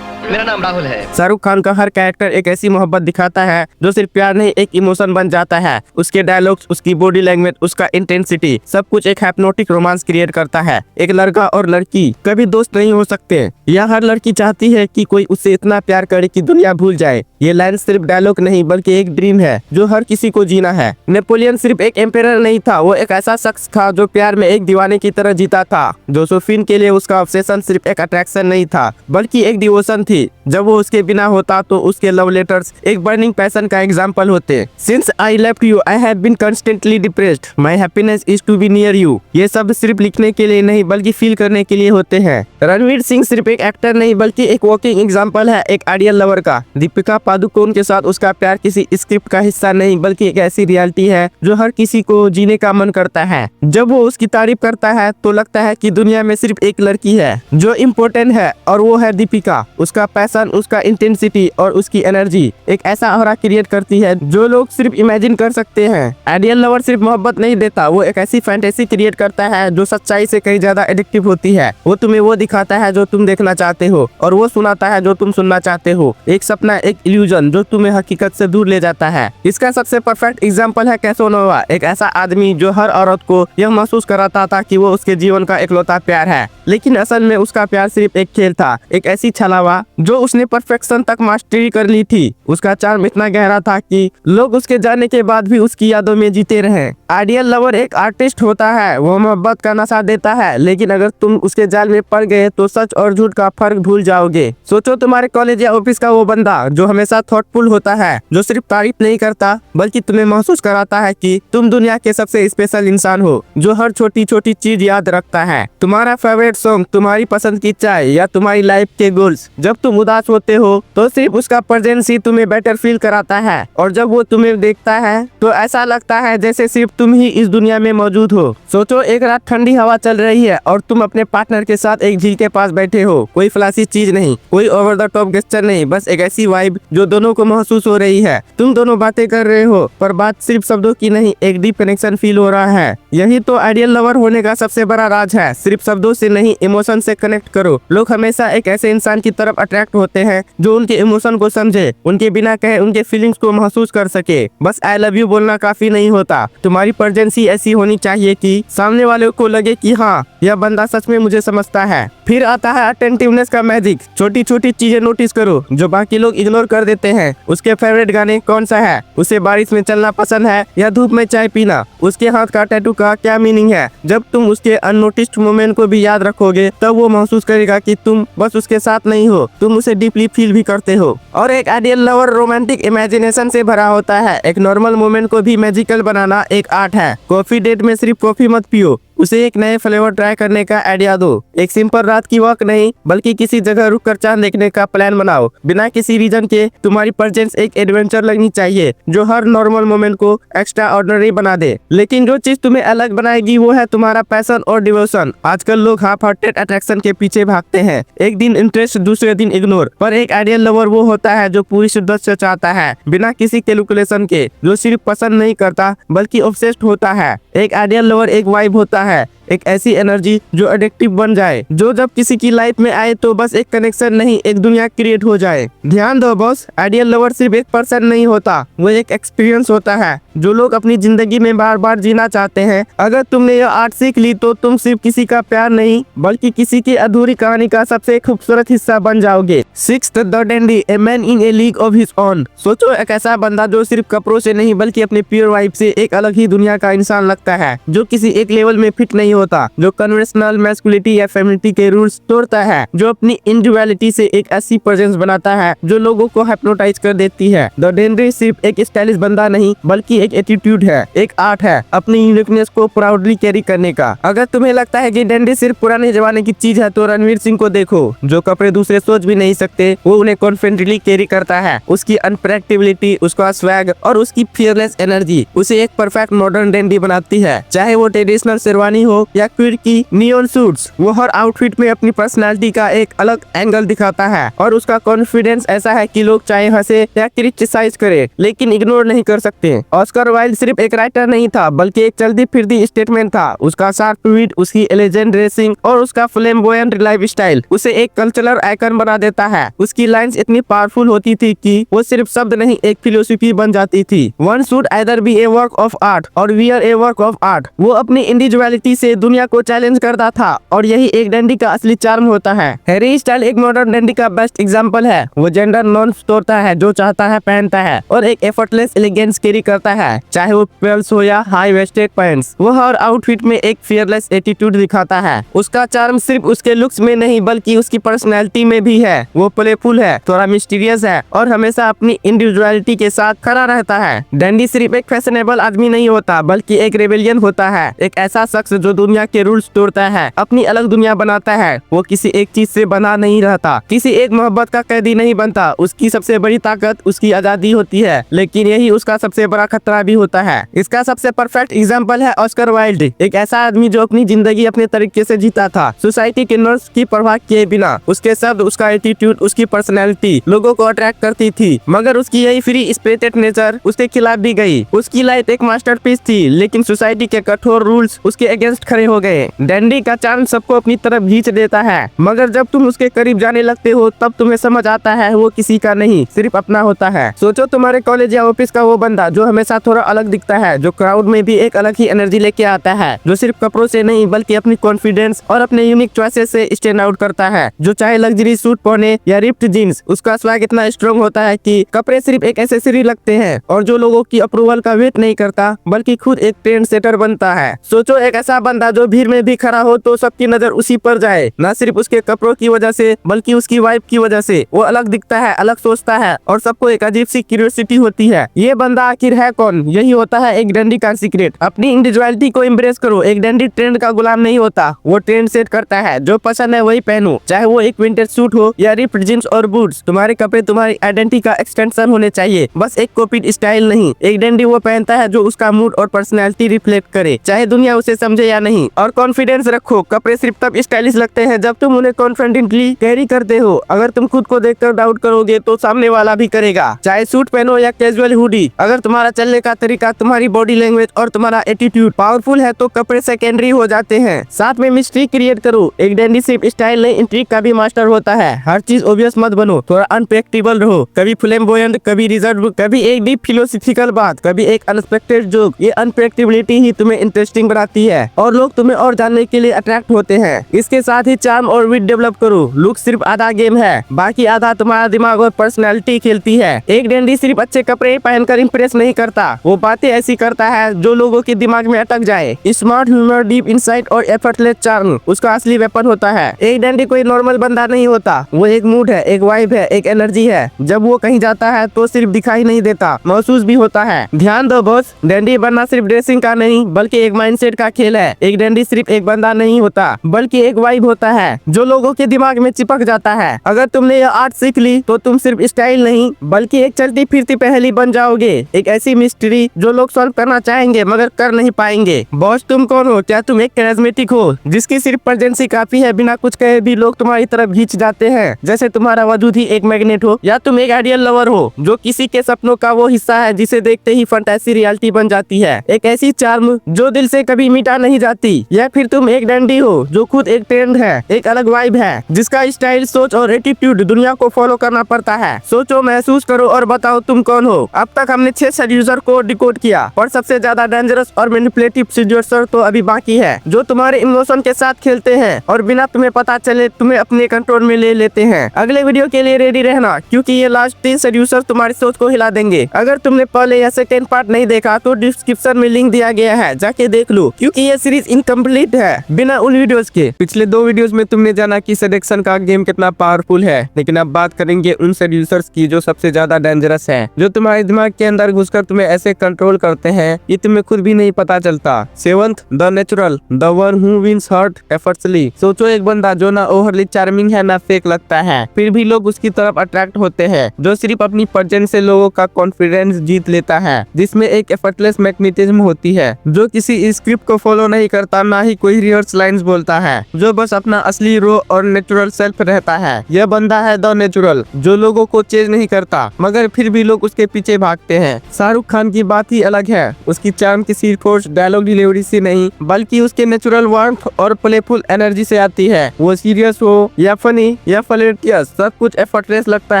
मेरा नाम राहुल है। शाहरुख खान का हर कैरेक्टर एक ऐसी मोहब्बत दिखाता है जो सिर्फ प्यार नहीं एक इमोशन बन जाता है। उसके डायलॉग्स, उसकी बॉडी लैंग्वेज, उसका इंटेंसिटी, सब कुछ एक हैप्नोटिक रोमांस क्रिएट करता है। एक लड़का और लड़की कभी दोस्त नहीं हो सकते। यह हर लड़की चाहती है कि कोई उससे इतना प्यार करे कि दुनिया भूल जाए। ये लाइन सिर्फ डायलॉग नहीं बल्कि एक ड्रीम है जो हर किसी को जीना है। नेपोलियन सिर्फ एक एम्पेरर नहीं था, वो एक ऐसा शख्स था जो प्यार में एक दीवाने की तरह जीता था। जोसेफिन के लिए उसका ऑब्सेशन सिर्फ एक अट्रैक्शन नहीं था बल्कि एक डिवोशन थी। जब वो उसके बिना होता तो उसके लव लेटर्स एक बर्निंग पैशन का एग्जाम्पल होते। Since I left you I have been constantly depressed, my happiness is to be near you. ये सब सिर्फ लिखने के लिए नहीं बल्कि फील करने के लिए होते हैं। रणवीर सिंह सिर्फ एक एक्टर नहीं बल्कि एक वॉकिंग एग्जाम्पल है एक आइडियल लवर का। दीपिका पादुकोण के साथ उसका प्यार किसी स्क्रिप्ट का हिस्सा नहीं बल्कि एक ऐसी रियलिटी है जो हर किसी को जीने का मन करता है। जब वो उसकी तारीफ करता है तो लगता है कि दुनिया में सिर्फ एक लड़की है जो इम्पोर्टेंट है और वो है दीपिका। उसका पैशन, उसका इंटेंसिटी और उसकी एनर्जी एक ऐसा ऑरा क्रिएट करती है जो लोग सिर्फ इमेजिन कर सकते हैं। आइडियल लवर सिर्फ मोहब्बत नहीं देता, वो एक ऐसी फैंटेसी क्रिएट करता है जो सच्चाई से कहीं ज्यादा एडिक्टिव होती है। वो तुम्हें वो दिखाता है जो तुम देखना चाहते हो और वो सुनाता है जो तुम सुनना चाहते हो। एक सपना, एक इल्यूजन जो तुम्हें हकीकत से दूर ले जाता है। इसका सबसे परफेक्ट एग्जाम्पल है कैसोनोवा, एक ऐसा आदमी जो हर औरत को यह महसूस कराता था कि वो उसके जीवन का इकलौता प्यार है, लेकिन असल में उसका प्यार सिर्फ एक खेल था, एक ऐसी छलावा जो उसने परफेक्शन तक मास्टरी कर ली थी। उसका चार्म इतना गहरा था कि लोग उसके जाने के बाद भी उसकी यादों में जीते रहे। आइडियल लवर एक आर्टिस्ट होता है, वो मोहब्बत का नशा देता है, लेकिन अगर तुम उसके जाल में पड़ गए तो सच और झूठ का फर्क भूल जाओगे। सोचो तुम्हारे कॉलेज या ऑफिस का वो बंदा जो हमेशा थॉटफुल होता है, जो सिर्फ तारीफ नहीं करता बल्कि तुम्हें महसूस कराता है कि तुम दुनिया के सबसे स्पेशल इंसान हो, जो हर छोटी छोटी चीज याद रखता है। तुम्हारा फेवरेट सॉन्ग, तुम्हारी पसंद की चाय या तुम्हारी लाइफ के गोल्स। जब तुम उदास होते हो तो सिर्फ उसका प्रेजेंस ही तुम्हें बेटर फील कराता है, और जब वो तुम्हें देखता है तो ऐसा लगता है जैसे सिर्फ तुम ही इस दुनिया में मौजूद हो। सोचो एक रात ठंडी हवा चल रही है और तुम अपने पार्टनर के साथ एक झील के पास बैठे हो। कोई फ्लैशी चीज नहीं, कोई ओवर द टॉप गेस्चर नहीं, बस एक ऐसी वाइब जो दोनों को महसूस हो रही है। तुम दोनों बातें कर रहे हो पर बात सिर्फ शब्दों की नहीं, एक डीप कनेक्शन फील हो रहा है। यही तो आइडियल लवर होने का सबसे बड़ा राज है। सिर्फ शब्दों से नहीं, इमोशन से कनेक्ट करो। लोग हमेशा एक ऐसे इंसान की तरफ अट्रैक्ट होते हैं जो उनके इमोशन को समझे, उनके बिना कहे उनके फीलिंग्स को महसूस कर सके। बस आई लव यू बोलना काफी नहीं होता, तुम्हारी प्रेजेंस ही ऐसी होनी चाहिए कि सामने वाले को लगे कि हाँ, यह बंदा सच में मुझे समझता है। फिर आता है अटेंटिवनेस का मैजिक। छोटी छोटी चीजें नोटिस करो जो बाकी लोग इग्नोर कर देते हैं। उसके फेवरेट गाने कौन सा है, उसे बारिश में चलना पसंद है या धूप में चाय पीना, उसके हाथ का टैटू का क्या मीनिंग है। जब तुम उसके अननोटिस्ड मोमेंट को भी याद रखोगे तब वो महसूस करेगा कि तुम बस उसके साथ नहीं हो, तुम उसे डीपली फील भी करते हो। और एक आइडियल लवर रोमांटिक इमेजिनेशन से भरा होता है। एक नॉर्मल मोमेंट को भी मैजिकल बनाना एक आर्ट है। कॉफी डेट में सिर्फ कॉफी मत पियो, उसे एक नए फ्लेवर ट्राई करने का आइडिया दो। एक सिंपल रात की वॉक नहीं बल्कि किसी जगह रुककर चांद देखने का प्लान बनाओ। बिना किसी रीजन के तुम्हारी प्रेजेंस एक एडवेंचर लगनी चाहिए जो हर नॉर्मल मोमेंट को एक्स्ट्रा ऑर्डिनरी बना दे। लेकिन जो चीज तुम्हें अलग बनाएगी वो है तुम्हारा पैशन और डिवोशन। आजकल लोग हाफ हार्टेड अट्रैक्शन के पीछे भागते हैं, एक दिन इंटरेस्ट दूसरे दिन इग्नोर। पर एक आइडियल लवर वो होता है जो पूरी शिद्दत से चाहता है, बिना किसी कैलकुलेशन के, जो सिर्फ पसंद नहीं करता बल्कि ऑब्सेस्ड होता है। एक आइडियल लवर एक वाइब होता है, एक ऐसी एनर्जी जो एडिक्टिव बन जाए, जो जब किसी की लाइफ में आए तो बस एक कनेक्शन नहीं, एक दुनिया क्रिएट हो जाए। ध्यान दो बॉस, आइडियल लवर सिर्फ एक पर्सन नहीं होता, वो एक एक्सपीरियंस होता है जो लोग अपनी जिंदगी में बार बार जीना चाहते हैं। अगर तुमने यह आर्ट सीख ली तो तुम सिर्फ किसी का प्यार नहीं बल्कि किसी की अधूरी कहानी का सबसे खूबसूरत हिस्सा बन जाओगे। Sixth, the dandy, a man in A league of his own. सोचो एक ऐसा बंदा जो सिर्फ कपड़ों से नहीं बल्कि अपने प्योर वाइब से एक अलग ही दुनिया का इंसान लगता है, जो किसी एक लेवल में फिट नहीं होता, जो कन्वेंशनल मैस्कुलिटी या फेमिनिटी के रूल्स तोड़ता है, जो अपनी इंडिविजुअलिटी से एक ऐसी प्रेजेंस बनाता है जो लोगों को हिप्नोटाइज कर देती है। द डैंडी सिर्फ एक स्टाइलिश बंदा नहीं बल्कि एक एटीट्यूड है, एक आर्ट है अपनी यूनिकनेस को प्राउडली कैरी करने का। अगर तुम्हें लगता है कि डैंडी सिर्फ पुराने जमाने की चीज है तो रणवीर सिंह को देखो, जो कपड़े दूसरे सोच भी नहीं सकते वो उन्हें कॉन्फिडेंटली कैरी करता है। उसकी अनप्रेडिक्टेबिलिटी, उसका स्वैग और उसकी फियरलेस एनर्जी उसे एक परफेक्ट मॉडर्न डैंडी बनाती है। चाहे वो ट्रेडिशनल शेरवानी हो या क्विर्की नियॉन सूट्स, वो हर आउटफिट में अपनी पर्सनालिटी का एक अलग एंगल दिखाता है और उसका कॉन्फिडेंस ऐसा है कि लोग चाहे हंसे या क्रिटिसाइज करे लेकिन इग्नोर नहीं कर सकते। ऑस्कर वाइल्ड सिर्फ एक राइटर नहीं था बल्कि एक चलती फिरती स्टेटमेंट था। उसका शार्प विट, उसकी एलिजेंट ड्रेसिंग और उसका फ्लेम्बोयंट लाइफ स्टाइल उसे एक कल्चरल आइकन बना देता है। उसकी लाइंस इतनी पावरफुल होती थी कि वो सिर्फ शब्द नहीं एक फिलोसफी बन जाती थी। One should either be a work of art और we are a work of art. वो अपनी इंडिविजुअलिटी से दुनिया को चैलेंज करता था और यही एक डैंडी का असली चार्म होता है। हैरी स्टाइल एक मॉडर्न डैंडी का बेस्ट एग्जांपल है। वो जेंडर नॉर्म्स तोड़ता है, जो चाहता है पहनता है और एक एफर्टलेस एलिगेंस कैरी करता है, चाहे वो पेल्स हो या हाई वेस्टेड पैंट्स। वो हर आउटफिट में एक फियरलेस एटीट्यूड दिखाता है। उसका चार्म सिर्फ उसके लुक्स में नहीं बल्कि उसकी पर्सनैलिटी में भी है। वो प्लेफुल है, थोड़ा मिस्टीरियस है और हमेशा अपनी इंडिविजुअलिटी के साथ खड़ा रहता है। डैंडी सिर्फ एक फैशनेबल आदमी नहीं होता बल्कि एक रेबेलियन होता है, एक ऐसा शख्स जो दुनिया के रूल्स तोड़ता है, अपनी अलग दुनिया बनाता है। वो किसी एक चीज से बना नहीं रहता, किसी एक मोहब्बत का कैदी नहीं बनता। उसकी सबसे बड़ी ताकत उसकी आजादी होती है, लेकिन यही उसका सबसे बड़ा खतरा भी होता है। इसका सबसे परफेक्ट एग्जाम्पल है ऑस्कर वाइल्ड, एक ऐसा आदमी जो अपनी जिंदगी अपने तरीके से जीता था, सोसाइटी के नॉर्म्स की परवाह किए बिना। उसके शब्द, उसका एटीट्यूड, उसकी पर्सनैलिटी लोगों को अट्रैक्ट करती थी, मगर उसकी यही फ्री स्पिरिटेड नेचर उसके खिलाफ भी गई। उसकी लाइफ एक मास्टरपीस थी लेकिन सोसाइटी के कठोर रूल्स उसके अगेंस्ट खड़े हो गए। डैंडी का चार्म सबको अपनी तरफ खींच देता है, मगर जब तुम उसके करीब जाने लगते हो तब तुम्हें समझ आता है वो किसी का नहीं, सिर्फ अपना होता है। सोचो तुम्हारे कॉलेज या ऑफिस का वो बंदा जो हमेशा थोड़ा अलग दिखता है, जो क्राउड में भी एक अलग ही एनर्जी लेके आता है, जो सिर्फ कपड़ों से नहीं बल्कि अपनी कॉन्फिडेंस और अपने यूनिक चॉइसेस से स्टैंड आउट करता है। जो चाहे लग्जरी सूट पहने या रिप्ड जीन्स, उसका स्वैग इतना स्ट्रॉन्ग होता है कि कपड़े सिर्फ एक एक्सेसरी लगते हैं। और जो लोगों की अप्रूवल का वेट नहीं करता बल्कि खुद एक ट्रेंड सेटर बनता है। सोचो एक ऐसा बंदा जो भीड़ में भी खड़ा हो तो सबकी नजर उसी पर जाए, न सिर्फ उसके कपड़ों की वजह से बल्कि उसकी वाइब की वजह से। वो अलग दिखता है, अलग सोचता है और सबको एक अजीब सी क्यूरियोसिटी होती है, ये बंदा आखिर है कौन। यही होता है एक डैंडी का सीक्रेट। अपनी इंडिविजुअलिटी को एम्ब्रेस करो। एक डैंडी ट्रेंड का गुलाम नहीं होता, वो ट्रेंड सेट करता है। जो पसंद है वही पहनो, चाहे वो एक विंटेज सूट हो या रिप्ड जींस और बूट्स। तुम्हारे कपड़े तुम्हारी आइडेंटिटी का एक्सटेंशन होने चाहिए, बस एक कॉपीड स्टाइल नहीं। एक डैंडी वो पहनता है जो उसका मूड और पर्सनैलिटी रिफ्लेक्ट करे, चाहे दुनिया उसे समझे या नहीं। और कॉन्फिडेंस रखो, कपड़े सिर्फ तब स्टाइलिश लगते हैं जब तुम उन्हें कॉन्फिडेंटली कैरी करते हो। अगर तुम खुद को देखकर डाउट करोगे तो सामने वाला भी करेगा। चाहे सूट पहनो या कैजुअल हुडी, अगर तुम्हारा चलने का तरीका, तुम्हारी बॉडी लैंग्वेज और तुम्हारा एटीट्यूड पावरफुल है तो कपड़े सेकेंडरी हो जाते हैं। साथ में मिस्ट्री क्रिएट करो। एक डैंडी सिर्फ स्टाइल नहीं, इंट्रिग का भी मास्टर होता है। हर चीज ऑब्वियस मत बनो, थोड़ा अनप्रेडिक्टेबल रहो। कभी फ्लेम्बोयंट, कभी रिजर्व, कभी एक डीप फिलोसॉफिकल बात, कभी एक अनएक्सपेक्टेड जोक। ये अनप्रेडिक्टेबिलिटी ही तुम्हें इंटरेस्टिंग बनाती है और लोग तुम्हें और जानने के लिए अट्रैक्ट होते हैं। इसके साथ ही चार्म और विट डेवलप करो। लुक सिर्फ आधा गेम है, बाकी आधा तुम्हारा दिमाग और पर्सनैलिटी खेलती है। एक डैंडी सिर्फ अच्छे कपड़े पहनकर इंप्रेस नहीं करता, वो बातें ऐसी करता है जो लोगों के दिमाग में अटक जाए। स्मार्ट ह्यूमर, डीप इंसाइट और एफर्टलेस चार्म उसका असली वेपन होता है। एक डैंडी कोई नॉर्मल बंदा नहीं होता, वो एक मूड है, एक वाइब है, एक एनर्जी है। जब वो कहीं जाता है तो सिर्फ दिखाई नहीं देता, महसूस भी होता है। ध्यान दो बॉस, डैंडी बनना सिर्फ ड्रेसिंग का नहीं बल्कि एक माइंडसेट का खेल है। एक डैंडी सिर्फ एक बंदा नहीं होता बल्कि एक वाइब होता है जो लोगों के दिमाग में चिपक जाता है। अगर तुमने यह आर्ट सीख ली तो तुम सिर्फ स्टाइल नहीं बल्कि एक चलती फिरती पहेली बन जाओगे, एक ऐसी मिस्ट्री जो लोग सॉल्व करना चाहेंगे मगर कर नहीं पाएंगे। बॉस तुम कौन हो? क्या तुम एक कैरिज्मेटिक हो जिसकी सिर्फ प्रेजेंसी काफी है, बिना कुछ कहे भी लोग तुम्हारी तरफ खींच जाते हैं जैसे तुम्हारा वजूद ही एक मैग्नेट हो? या तुम एक आइडियल लवर हो जो किसी के सपनों का वो हिस्सा है जिसे देखते ही फंटेसी रियलिटी बन जाती है, एक ऐसी चार्म जो दिल से कभी मिटा नहीं जाती? या फिर तुम एक डैंडी हो जो खुद एक ट्रेंड है, एक अलग वाइब है जिसका स्टाइल, सोच और एटीट्यूड दुनिया को फॉलो करना पड़ता है? सोचो, महसूस करो और बताओ तुम कौन हो। अब तक हमने 6 सेड्यूसर को डिकोड किया और सबसे ज्यादा डेंजरस और मैनिपुलेटिव सेड्यूसर तो अभी बाकी है, जो तुम्हारे इमोशन के साथ खेलते हैं और बिना तुम्हें पता चले तुम्हें अपने कंट्रोल में ले लेते हैं। अगले वीडियो के लिए रेडी रहना क्योंकि ये लास्ट 3 सेड्यूसर तुम्हारी सोच को हिला देंगे। अगर तुमने पहले या सेकेंड पार्ट नहीं देखा तो डिस्क्रिप्शन में लिंक दिया गया है, जाके देख लो क्योंकि ये सीरीज इनकम्प्लीट है बिना उन वीडियोस के। पिछले 2 वीडियोस में तुमने जाना कि सेडक्शन का गेम कितना पावरफुल है, लेकिन अब बात करेंगे उन सेड्यूसर्स की जो सबसे ज्यादा डेंजरस है, जो तुम्हारे दिमाग के अंदर घुसकर तुम्हें ऐसे कंट्रोल करते हैं ये तुम्हें खुद भी नहीं पता चलता। 7th, the natural, the one who wins heart effortlessly. सोचो एक बंदा जो ना ओवरली चार्मिंग है ना फेक लगता है, फिर भी लोग उसकी तरफ अट्रैक्ट होते हैं, जो सिर्फ अपनी प्रेजेंस से लोगों का कॉन्फिडेंस जीत लेता है, जिसमें एक एफर्टलेस मैग्नेटिज्म होती है, जो किसी स्क्रिप्ट को फॉलो नहीं करता, ना ही कोई रिवर्स लाइंस बोलता है, जो बस अपना असली रो और नेचुरल सेल्फ रहता है। यह बंदा है द नेचुरल, जो लोगों को चेज नहीं करता मगर फिर भी लोग उसके पीछे भागते हैं। शाहरुख खान की बात ही अलग है। उसकी चार्म किसी फोर्स डायलॉग डिलीवरी से नहीं बल्कि उसके नेचुरल वार्मथ और प्लेफुल एनर्जी से आती है। वो सीरियस हो या फनी या फ्लर्टियस, सब कुछ एफर्टलेस लगता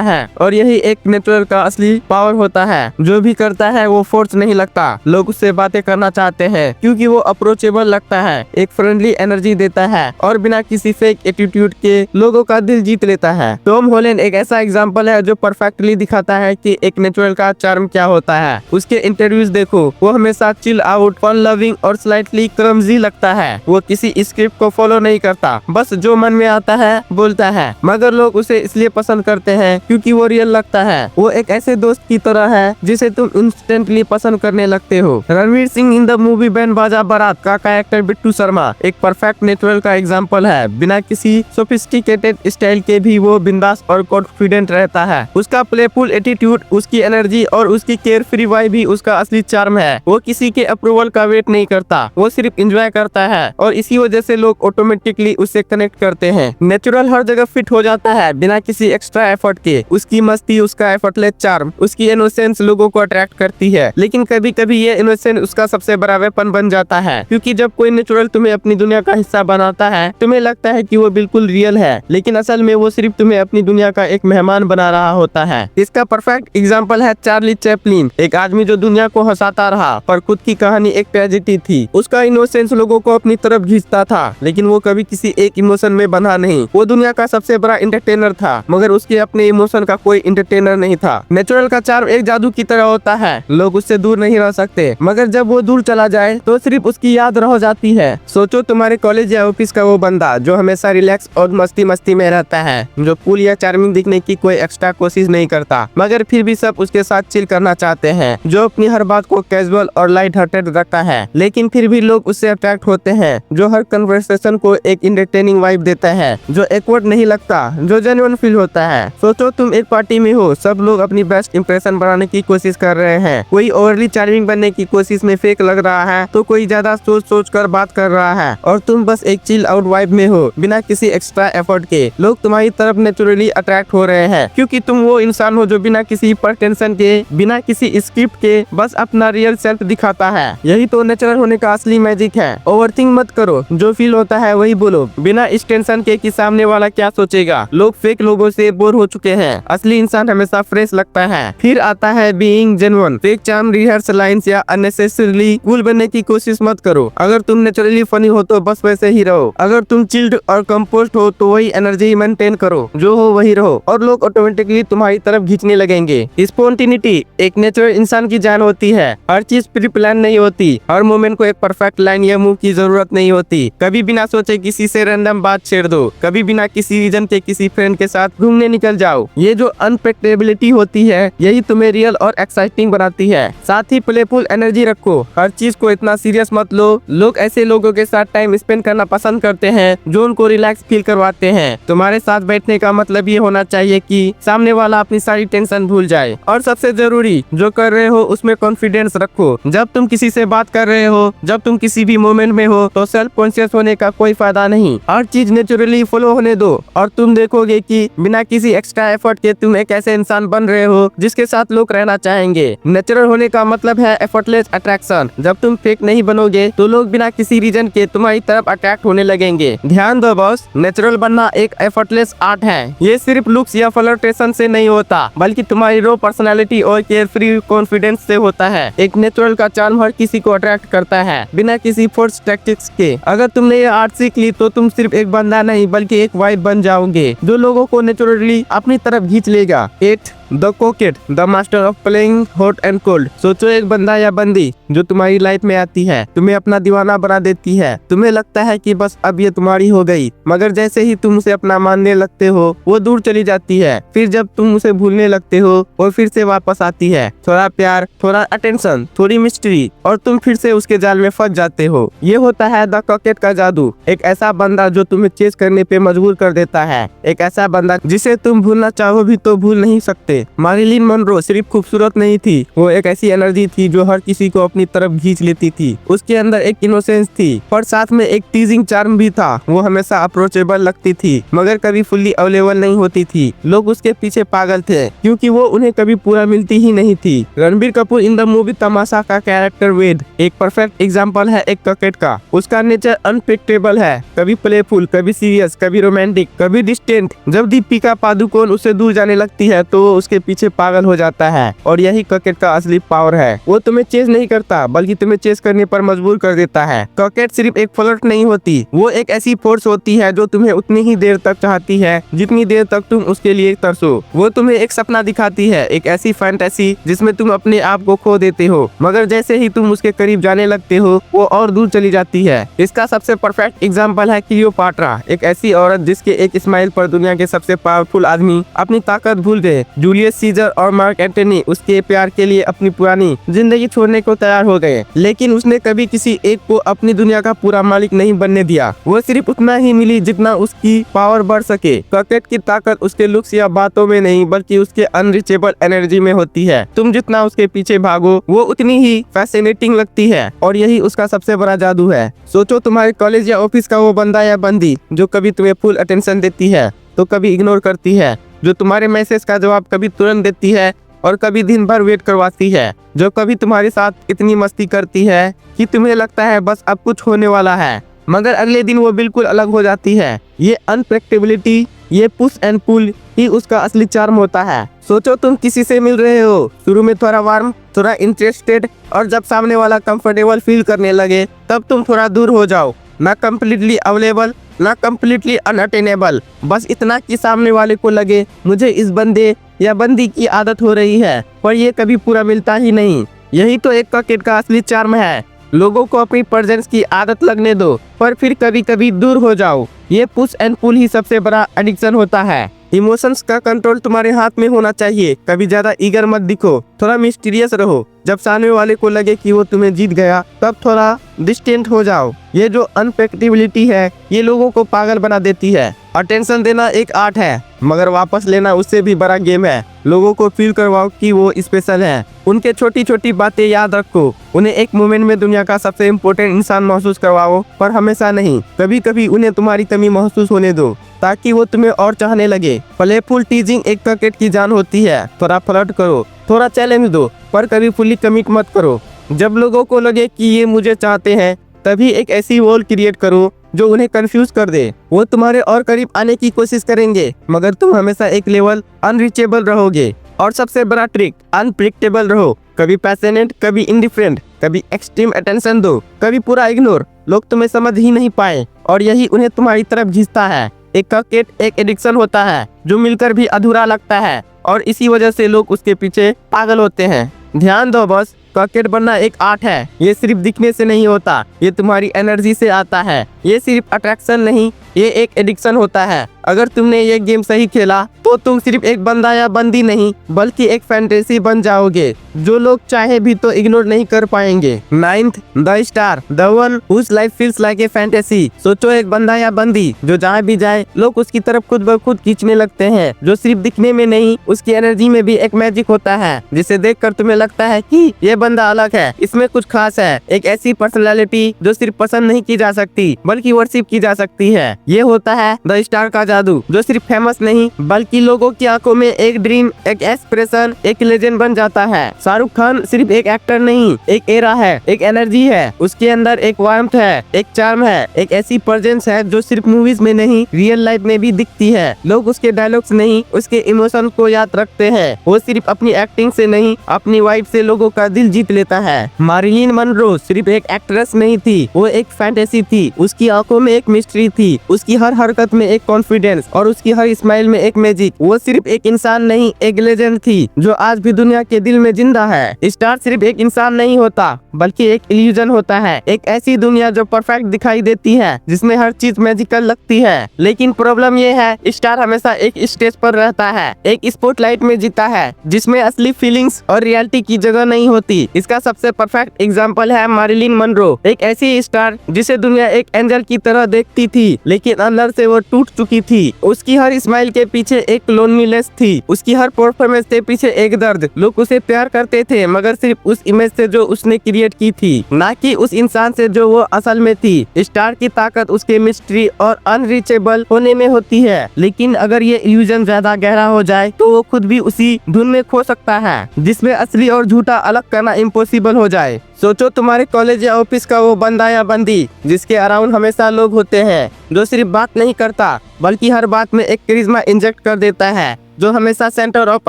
है और यही एक नेचुरल का असली पावर होता है। जो भी करता है वो फोर्स नहीं लगता। लोग उससे बातें करना चाहते हैं क्योंकि वो अप्रोचेबल लगता है, एक फ्रेंडली एनर्जी देता है और बिना किसी फेक एटीट्यूड के लोगों का दिल जीत लेता है। टॉम हॉलैंड एक ऐसा एग्जांपल है जो परफेक्टली दिखाता है कि एक नेचुरल का चार्म क्या होता है। उसके इंटरव्यूज देखो, वो हमेशा चिल आउट, फन लविंग और स्लाइटली क्लमजी लगता है। वो किसी स्क्रिप्ट को फॉलो नहीं करता, बस जो मन में आता है बोलता है। मगर लोग उसे इसलिए पसंद करते हैं क्योंकि वो रियल लगता है। वो एक ऐसे दोस्त की तरह है जिसे तुम इंस्टेंटली पसंद करने लगते हो। रणवीर सिंह इन द मूवी बैंड बाजा बारात का कैरेक्टर बिट्टू शर्मा एक परफेक्ट नेचुरल का एग्जाम्पल है। बिना किसी सोफिस्टिकेटेड स्टाइल के भी वो बिंदास और कॉन्फिडेंट रहता है। उसका प्लेफुल एटीट्यूड, उसकी एनर्जी और उसकी केयर फ्री वाइब भी उसका असली चार्म है। वो किसी के अप्रूवल का वेट नहीं करता, वो सिर्फ एंजॉय करता है और इसी वजह से लोग ऑटोमेटिकली उससे कनेक्ट करते हैं। नेचुरल हर जगह फिट हो जाता है बिना किसी एक्स्ट्रा एफर्ट के। उसकी मस्ती, उसका एफर्टलेस चार्म, उसकी इनोसेंस लोगों को अट्रैक्ट करती है। लेकिन कभी कभी ये इनोसेंस उसका सबसे बड़ा वेपन बन जाता है, क्योंकि जब कोई नेचुरल तुम्हें अपनी दुनिया का हिस्सा बनाता है तुम्हें लगता है कि वो बिल्कुल रियल है, लेकिन असल में वो सिर्फ तुम्हें अपनी दुनिया का एक मेहमान बना रहा होता है। इसका परफेक्ट एग्जाम्पल है चार्ली चैपलिन, एक आदमी जो दुनिया को हंसाता रहा पर खुद की कहानी एक ट्रेजेडी थी। उसका इनोसेंस लोगों को अपनी तरफ खींचता था, लेकिन वो कभी किसी एक इमोशन में बंधा नहीं। वो दुनिया का सबसे बड़ा एंटरटेनर था मगर उसके अपने इमोशन का कोई एंटरटेनर नहीं था। नेचुरल का चार्म एक जादू की तरह होता है, लोग उससे दूर नहीं रह सकते, मगर जब वो दूर चला जाए तो सिर्फ उसकी याद रह जाती है। सोचो तुम्हारे कॉलेज या ऑफिस का वो बंदा जो हमेशा रिलैक्स और मस्ती मस्ती में रहता है, जो कूल या चार्मिंग दिखने की कोई एक्स्ट्रा कोशिश नहीं करता मगर फिर भी सब उसके साथ चिल करना चाहते हैं, जो अपनी हर बात को कैजुअल और लाइट हार्टेड रखता है, लेकिन फिर भी लोग उससे अट्रैक्ट होते हैं, जो हर कन्वर्सेशन को एक इंटरटेनिंग वाइब देता है, जो एक्वर्ड नहीं लगता, जो जेन्युइन फील होता है। सोचो तुम एक पार्टी में हो, सब लोग अपनी बेस्ट इंप्रेशन बनाने की कोशिश कर रहे हैं, कोई ओवरली चार्मिंग बनने की कोशिश में फेक लग रहा है तो कोई ज्यादा सोच सोच कर बात कर रहा है और तुम बस एक चिल आउट वाइब में हो बिना किसी एक्स्ट्रा एफर्ट के। लोग तुम्हारी तरफ नेचुरली अट्रैक्ट हो रहे हैं क्योंकि तुम वो इंसान हो जो बिना किसी प्रेटेंशन के, बिना किसी स्क्रिप्ट के बस अपना रियल सेल्फ दिखाता है। यही तो नेचुरल होने का असली मैजिक है। ओवरथिंक मत करो, जो फील होता है वही बोलो बिना इस टेंशन के कि सामने वाला क्या सोचेगा। लोग फेक लोगों से बोर हो चुके हैं, असली इंसान हमेशा फ्रेश लगता है। फिर आता है being genuine. Fake charm, rehearse lines या अननेसेसरीली कूल बनने की कोशिश मत करो। अगर तुम नेचुरली फनी हो तो बस वैसे ही रहो, अगर तुम चिल्ड और कंपोस्ट हो तो वही एनर्जी मेंटेन करो, जो हो वही रहो और लोग ऑटोमेटिकली तुम्हारी तरफ खींचने लगेंगे। स्पॉन्टेनिटी एक नेचुरल इंसान की जान होती है। हर चीज प्री प्लान नहीं होती, हर मोमेंट को एक परफेक्ट लाइन या मूव की जरूरत नहीं होती। कभी बिना सोचे किसी से रैंडम बात छेड़ दो, कभी बिना किसी रीजन के किसी फ्रेंड के साथ घूमने निकल जाओ। ये जो अनप्रेडिक्टेबिलिटी होती है यही तुम्हें रियल और एक्साइटिंग बनाती है। साथ ही प्लेफुल एनर्जी रखो, हर चीज को इतना सीरियस मत लो। लोग ऐसे लोगों के साथ टाइम स्पेंड करना पसंद करते हैं जो उनको रिलैक्स फील करवाते हैं। तुम्हारे साथ बैठने का मतलब ये होना चाहिए कि सामने वाला अपनी सारी टेंशन भूल जाए। और सबसे जरूरी, जो कर रहे हो उसमें कॉन्फिडेंस रखो। जब तुम किसी से बात कर रहे हो, जब तुम किसी भी मोमेंट में हो तो सेल्फ कॉन्शियस होने का कोई फायदा नहीं। हर चीज नेचुरली फॉलो होने दो और तुम देखोगे कि बिना किसी एक्स्ट्रा एफर्ट के तुम एक ऐसे इंसान बन रहे हो जिसके साथ लोग रहना चाहेंगे। नेचुरल होने का मतलब है एफर्टलेस अट्रैक्शन। जब तुम फेक नहीं बनोगे तो लोग बिना किसी रीजन के तुम्हारी तरफ अट्रैक्ट होने लगेंगे। ध्यान दो बॉस, नेचुरल बनना एक एफर्टलेस आर्ट है। ये सिर्फ लुक्स या फ्लर्टेशन से नहीं होता, बल्कि तुम्हारी रो पर्सनालिटी और केयर फ्री कॉन्फिडेंस से होता है। एक नेचुरल का चार्म हर किसी को अट्रैक्ट करता है बिना किसी फोर्स टैक्टिक्स के। अगर तुमने ये आर्ट सीख ली तो तुम सिर्फ एक बंदा नहीं बल्कि एक वाइब बन जाओगे जो लोगों को नेचुरली अपनी तरफ खींच लेगा। 8 the coquette, the master of playing hot and cold. सोचो एक बंदा या बंदी जो तुम्हारी लाइफ में आती है, तुम्हें अपना दीवाना बना देती है। तुम्हें लगता है कि बस अब ये तुम्हारी हो गई, मगर जैसे ही तुम उसे अपना मानने लगते हो वो दूर चली जाती है। फिर जब तुम उसे भूलने लगते हो वो फिर से वापस आती है। थोड़ा प्यार, थोड़ा अटेंशन, थोड़ी मिस्ट्री और तुम फिर से उसके जाल में फंस जाते हो। ये होता है द कोकेट का जादू। एक ऐसा बंदा जो तुम्हें चेस करने पे मजबूर कर देता है, एक ऐसा बंदा जिसे तुम भूलना चाहो भी तो भूल नहीं सकते। मैरिलिन मनरो सिर्फ खूबसूरत नहीं थी, वो एक ऐसी एनर्जी थी जो हर किसी को अपनी तरफ खींच लेती थी। उसके अंदर एक इनोसेंस थी पर साथ में एक टीजिंग चार्म भी था। वो हमेशा अप्रोचेबल लगती थी मगर कभी फुल्ली अवेलेबल नहीं होती थी। लोग उसके पीछे पागल थे क्योंकि वो उन्हें कभी पूरा मिलती ही नहीं थी। Ranbir Kapoor in the movie Tamasha का कैरेक्टर वेद एक परफेक्ट एग्जाम्पल है एक कॉकेट का। उसका नेचर अनप्रेडिक्टेबल है, कभी प्लेफुल, कभी सीरियस, कभी रोमांटिक, कभी डिस्टेंट। जब दीपिका पादुकोण उससे दूर जाने लगती है तो वो उसके पीछे पागल हो जाता है और यही कॉकेट का असली पावर है। वो तुम्हें चेज नहीं करता बल्कि तुम्हें चेज करने पर मजबूर कर देता है। कॉकेट सिर्फ एक फ्लर्ट नहीं होती, वो एक ऐसी फोर्स होती है जो तुम्हें उतनी ही देर तक चाहती है जितनी देर तक तुम उसके लिए तरसो। वो तुम्हें एक सपना दिखाती है, एक ऐसी फैंटेसी जिसमें तुम अपने आप को खो देते हो मगर जैसे ही तुम उसके करीब जाने लगते हो वो और दूर चली जाती है। इसका सबसे परफेक्ट एग्जाम्पल है क्लियोपाट्रा, एक ऐसी औरत जिसके एक स्माइल पर दुनिया के सबसे पावरफुल आदमी अपनी ताकत भूल गए। जूलियस सीजर और मार्क एंटनी उसके प्यार के लिए अपनी पुरानी जिंदगी छोड़ने को तैयार हो गए लेकिन उसने कभी किसी एक को अपनी दुनिया का पूरा मालिक नहीं बनने दिया। वो सिर्फ उतना ही मिली जितना उसकी पावर बढ़ सके। कॉकेट की ताकत उसके लुक्स या बातों में नहीं बल्कि उसके अनरीचेबल एनर्जी में होती है। तुम जितना उसके पीछे भागो वो उतनी ही फैसिनेटिंग लगती है और यही उसका सबसे बड़ा जादू है। सोचो तुम्हारे कॉलेज या ऑफिस का वो बंदा या बंदी जो कभी तुम्हें फुल अटेंशन देती है तो कभी इग्नोर करती है, जो तुम्हारे मैसेज का जवाब कभी तुरंत देती है और कभी दिन भर वेट करवाती है, जो कभी तुम्हारे साथ इतनी मस्ती करती है कि तुम्हें लगता है बस अब कुछ होने वाला है मगर अगले दिन वो बिल्कुल अलग हो जाती है। ये अनप्रेडिक्टेबिलिटी, ये पुश एंड पुल ही उसका असली चार्म होता है। सोचो तुम किसी से मिल रहे हो, शुरू में थोड़ा वार्म, थोड़ा इंटरेस्टेड और जब सामने वाला कंफर्टेबल फील करने लगे तब तुम थोड़ा दूर हो जाओ। ना कम्प्लीटली अवेलेबल ना कम्प्लीटली अनअटेनेबल, बस इतना कि सामने वाले को लगे मुझे इस बंदे या बंदी की आदत हो रही है पर ये कभी पूरा मिलता ही नहीं। यही तो एक कॉकेट का असली चार्म है। लोगों को अपनी प्रेजेंस की आदत लगने दो पर फिर कभी कभी दूर हो जाओ। ये पुश एंड पुल ही सबसे बड़ा एडिक्शन होता है। इमोशंस का कंट्रोल तुम्हारे हाथ में होना चाहिए। कभी ज्यादा ईगर मत दिखो, थोड़ा मिस्टीरियस रहो। जब सामने वाले को लगे कि वो तुम्हें जीत गया तब थोड़ा डिस्टेंट हो जाओ। ये जो अनप्रेडिक्टेबिलिटी है ये लोगों को पागल बना देती है। अटेंशन देना एक आर्ट है मगर वापस लेना उससे भी बड़ा गेम है। लोगों को फील करवाओ कि वो स्पेशल है। उनके छोटी छोटी बातें याद रखो। उन्हें एक मोमेंट में दुनिया का सबसे इम्पोर्टेंट इंसान महसूस करवाओ पर हमेशा नहीं। कभी कभी उन्हें तुम्हारी कमी महसूस होने दो ताकि वो तुम्हें और चाहने लगे। प्लेफुल टीजिंग एक कॉकेट की जान होती है। थोड़ा फ्लर्ट करो, थोड़ा चैलेंज दो पर कभी फुली कमिट मत करो। जब लोगों को लगे कि ये मुझे चाहते हैं तभी एक ऐसी वॉल क्रिएट करो जो उन्हें कंफ्यूज कर दे। वो तुम्हारे और करीब आने की कोशिश करेंगे मगर तुम हमेशा एक लेवल अनरीचेबल रहोगे। और सबसे बड़ा ट्रिक, अनप्रेडिक्टेबल रहो। कभी पैशनेट, कभी इंडिफरेंट, कभी एक्सट्रीम अटेंशन दो, कभी पूरा इग्नोर। लोग तुम्हें समझ ही नहीं पाए और यही उन्हें तुम्हारी तरफ खींचता है। एक कॉकेट एक एडिक्शन होता है जो मिलकर भी अधूरा लगता है और इसी वजह से लोग उसके पीछे पागल होते हैं। ध्यान दो बस, कॉकेट बनना एक आर्ट है। ये सिर्फ दिखने से नहीं होता, ये तुम्हारी एनर्जी से आता है। ये सिर्फ अट्रैक्शन नहीं, ये एक एडिक्शन होता है। अगर तुमने ये गेम सही खेला तो तुम सिर्फ एक बंदा या बंदी नहीं बल्कि एक फैंटेसी बन जाओगे जो लोग चाहे भी तो इग्नोर नहीं कर पाएंगे। 9th, the star, the one whose life feels like a fantasy. सोचो एक बंदा या बंदी जो जहाँ भी जाए लोग उसकी तरफ खुद ब खुद खींचने लगते हैं, जो सिर्फ दिखने में नहीं उसकी एनर्जी में भी एक मैजिक होता है जिसे देखकर तुम्हें लगता है कि ये बंदा अलग है, इसमें कुछ खास है। एक ऐसी पर्सनैलिटी जो सिर्फ पसंद नहीं की जा सकती बल्कि वर्शिप की जा सकती है। ये होता है द स्टार का जादू जो सिर्फ फेमस नहीं बल्कि लोगों की आंखों में एक ड्रीम, एक एक्सप्रेशन, एक लेजेंड बन जाता है। शाहरुख खान सिर्फ एक एक्टर नहीं, एक एरा है, एक एनर्जी है। उसके अंदर एक वार्मथ है, एक चार्म है, एक ऐसी प्रेजेंस है जो सिर्फ मूवीज में नहीं रियल लाइफ में भी दिखती है। लोग उसके डायलॉग्स नहीं उसके इमोशन को याद रखते हैं। वो सिर्फ अपनी एक्टिंग से नहीं अपनी वाइब से लोगों का दिल जीत लेता है। मैरिलिन मनरो सिर्फ एक एक्ट्रेस नहीं थी, वो एक फैंटेसी थी। उसकी आंखों में एक मिस्ट्री थी, उसकी हर हरकत में एक कॉन्फिडेंस और उसकी हर स्माइल में एक मैजिक। वो सिर्फ एक इंसान नहीं एक लेजेंड थी जो आज भी दुनिया के दिल में जिंदा है। स्टार सिर्फ एक इंसान नहीं होता बल्कि एक इल्यूजन होता है, एक ऐसी दुनिया जो परफेक्ट दिखाई देती है जिसमें हर चीज मैजिकल लगती है। लेकिन प्रॉब्लम ये है स्टार हमेशा एक स्टेज पर रहता है, एक स्पॉटलाइट में जीता है जिसमें असली फीलिंग्स और रियलिटी की जगह नहीं होती। थी। इसका सबसे परफेक्ट एग्जाम्पल है मैरिलिन मनरो, एक ऐसी स्टार जिसे दुनिया एक एंजल की तरह देखती थी, लेकिन अंदर से वो टूट चुकी थी। उसकी हर स्माइल के पीछे एक लोनलीनेस थी, उसकी हर परफॉर्मेंस के पीछे एक दर्द। लोग उसे प्यार करते थे मगर सिर्फ उस इमेज से जो उसने क्रिएट की थी, ना कि उस इंसान से जो वो असल में थी। स्टार की ताकत उसके मिस्ट्री और अनरीचेबल होने में होती है, लेकिन अगर ये इल्यूजन ज्यादा गहरा हो जाए तो वो खुद भी उसी धुन में खो सकता है, जिसमें असली और झूठा अलग करना इम्पॉसिबल हो जाए। सोचो तुम्हारे कॉलेज या ऑफिस का वो बंदा या बंदी जिसके अराउंड हमेशा लोग होते हैं, जो सिर्फ बात नहीं करता बल्कि हर बात में एक करिश्मा इंजेक्ट कर देता है, जो हमेशा सेंटर ऑफ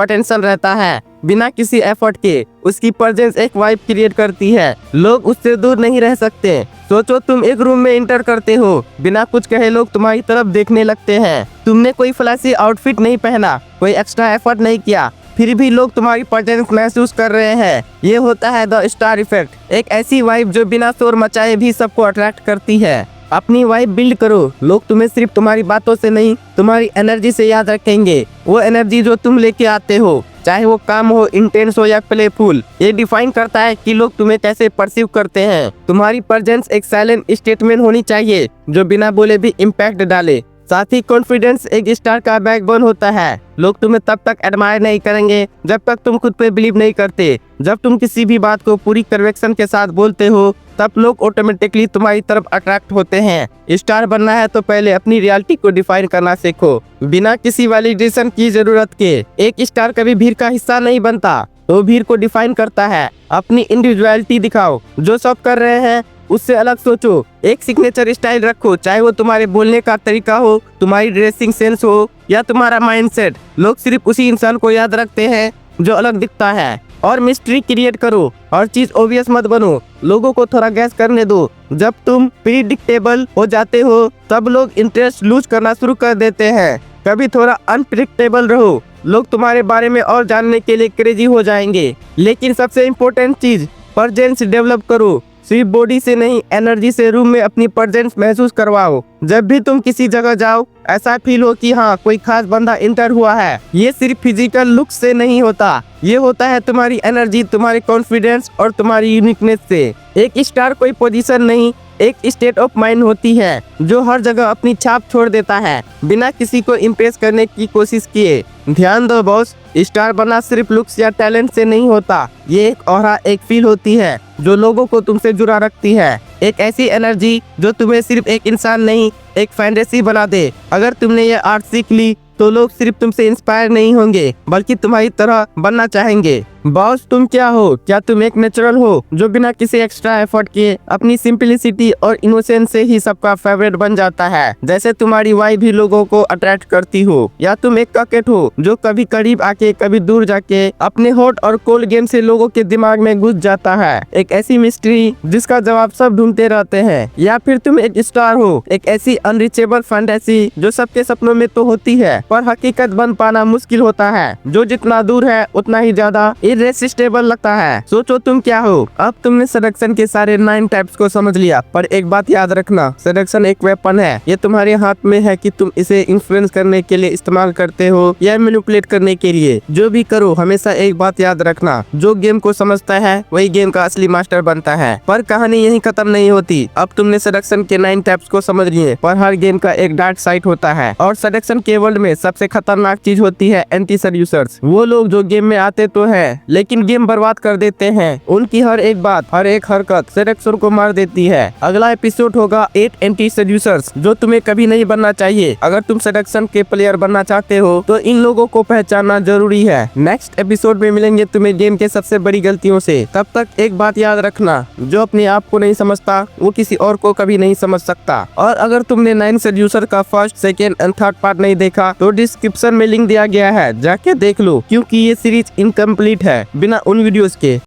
अटेंशन रहता है बिना किसी एफर्ट के। उसकी प्रेजेंस एक वाइब क्रिएट करती है, लोग उससे दूर नहीं रह सकते। सोचो तुम एक रूम में इंटर करते हो, बिना कुछ कहे लोग तुम्हारी तरफ देखने लगते हैं। तुमने कोई फ्लैशी आउटफिट नहीं पहना, कोई एक्स्ट्रा एफर्ट नहीं किया, फिर भी लोग तुम्हारी प्रेजेंस महसूस कर रहे हैं। ये होता है द स्टार इफेक्ट, एक ऐसी वाइब जो बिना शोर मचाए भी सबको अट्रैक्ट करती है। अपनी वाइब बिल्ड करो, लोग तुम्हें सिर्फ तुम्हारी बातों से नहीं तुम्हारी एनर्जी से याद रखेंगे। वो एनर्जी जो तुम लेके आते हो, चाहे वो काम हो, इंटेंस हो या प्लेफुल, ये डिफाइन करता है कि लोग तुम्हें कैसे परसीव करते हैं। तुम्हारी प्रेजेंस एक साइलेंट स्टेटमेंट होनी चाहिए जो बिना बोले भी इम्पैक्ट डाले। साथ ही कॉन्फिडेंस एक स्टार का बैकबोन होता है। लोग तुम्हें तब तक एडमायर नहीं करेंगे जब तक तुम खुद पे बिलीव नहीं करते। जब तुम किसी भी बात को पूरी कन्विक्शन के साथ बोलते हो, तब लोग ऑटोमेटिकली तुम्हारी तरफ अट्रैक्ट होते हैं। स्टार बनना है तो पहले अपनी रियलिटी को डिफाइन करना सीखो, बिना किसी वैलिडेशन की जरूरत के। एक स्टार कभी भीड़ का हिस्सा नहीं बनता, तो भीड़ को डिफाइन करता है। अपनी इंडिविजुअलिटी दिखाओ, जो सब कर रहे हैं उससे अलग सोचो। एक सिग्नेचर स्टाइल रखो, चाहे वो तुम्हारे बोलने का तरीका हो, तुम्हारी ड्रेसिंग सेंस हो या तुम्हारा माइंडसेट। लोग सिर्फ उसी इंसान को याद रखते हैं जो अलग दिखता है। और मिस्ट्री क्रिएट करो, हर चीज ऑब्वियस मत बनो, लोगों को थोड़ा गैस करने दो। जब तुम प्रिडिक्टेबल हो जाते हो तब लोग इंटरेस्ट लूज करना शुरू कर देते हैं। कभी थोड़ा अनप्रिडिक्टेबल रहो, लोग तुम्हारे बारे में और जानने के लिए क्रेजी हो जाएंगे। लेकिन सबसे इम्पोर्टेंट चीज, प्रेजेंस डेवलप करो, सिर्फ बॉडी से नहीं एनर्जी से रूम में अपनी प्रेजेंस महसूस करवाओ। जब भी तुम किसी जगह जाओ, ऐसा फील हो कि हाँ कोई खास बंदा इंटर हुआ है। ये सिर्फ फिजिकल लुक से नहीं होता, ये होता है तुम्हारी एनर्जी, तुम्हारी कॉन्फिडेंस और तुम्हारी यूनिकनेस से। एक स्टार कोई पोजीशन नहीं, एक स्टेट ऑफ माइंड होती है जो हर जगह अपनी छाप छोड़ देता है बिना किसी को इम्प्रेस करने की कोशिश किए। ध्यान दो बॉस, स्टार बनना सिर्फ लुक्स या टैलेंट से नहीं होता। ये एक ऑरा, एक फील होती है जो लोगों को तुमसे जुड़ा रखती है। एक ऐसी एनर्जी जो तुम्हें सिर्फ एक इंसान नहीं, एक फैंटेसी बना दे। अगर तुमने ये आर्ट सीख ली तो लोग सिर्फ तुमसे इंस्पायर नहीं होंगे बल्कि तुम्हारी तरह बनना चाहेंगे। बॉस तुम क्या हो? क्या तुम एक नेचुरल हो जो बिना किसी एक्स्ट्रा एफर्ट किए अपनी सिंपलिसिटी और इनोसेंस से ही सबका फेवरेट बन जाता है, जैसे तुम्हारी वाइब भी लोगों को अट्रैक्ट करती हो? या तुम एक कॉकेट हो जो कभी करीब आके कभी दूर जाके अपने हॉट और कोल्ड गेम से लोगों के दिमाग में घुस जाता है, एक ऐसी मिस्ट्री जिसका जवाब सब ढूंढते रहते हैं? या फिर तुम एक स्टार हो, एक ऐसी अनरीचेबल फैंटेसी जो सबके सपनों में तो होती है पर हकीकत बन पाना मुश्किल होता है, जो जितना दूर है उतना ही ज्यादा इररेसिस्टेबल लगता है। सोचो तुम क्या हो? अब तुमने सेडक्शन के सारे 9 टाइप्स को समझ लिया, पर एक बात याद रखना, सेडक्शन एक वेपन है। ये तुम्हारे हाथ में है कि तुम इसे इन्फ्लुएंस करने के लिए इस्तेमाल करते हो या मैनिपुलेट करने के लिए। जो भी करो हमेशा एक बात याद रखना, जो गेम को समझता है वही गेम का असली मास्टर बनता है। पर कहानी यही खत्म नहीं होती। अब तुमने सेडक्शन के 9 टाइप्स को समझ लिए, पर हर गेम का एक डार्क साइड होता है और सेडक्शन के वर्ल्ड में सबसे खतरनाक चीज होती है एंटी सेड्यूसर्स। वो लोग जो गेम में आते तो है लेकिन गेम बर्बाद कर देते हैं। उनकी हर एक बात, हर एक हरकत सेडक्शन को मार देती है। अगला एपिसोड होगा 8 एंटी सेड्यूसर्स जो तुम्हें कभी नहीं बनना चाहिए। अगर तुम सेडक्शन के प्लेयर बनना चाहते हो तो इन लोगों को पहचानना जरूरी है। नेक्स्ट एपिसोड में मिलेंगे तुम्हें गेम के सबसे बड़ी गलतियों से। तब तक एक बात याद रखना, जो अपने आप को नहीं समझता वो किसी और को कभी नहीं समझ सकता। और अगर तुमने 9 सेड्यूसर का first, second and third part नहीं देखा तो डिस्क्रिप्शन में लिंक दिया गया है, जाके देख लो, क्योंकि ये सीरीज इनकम्प्लीट है बिना उन वीडियोस के।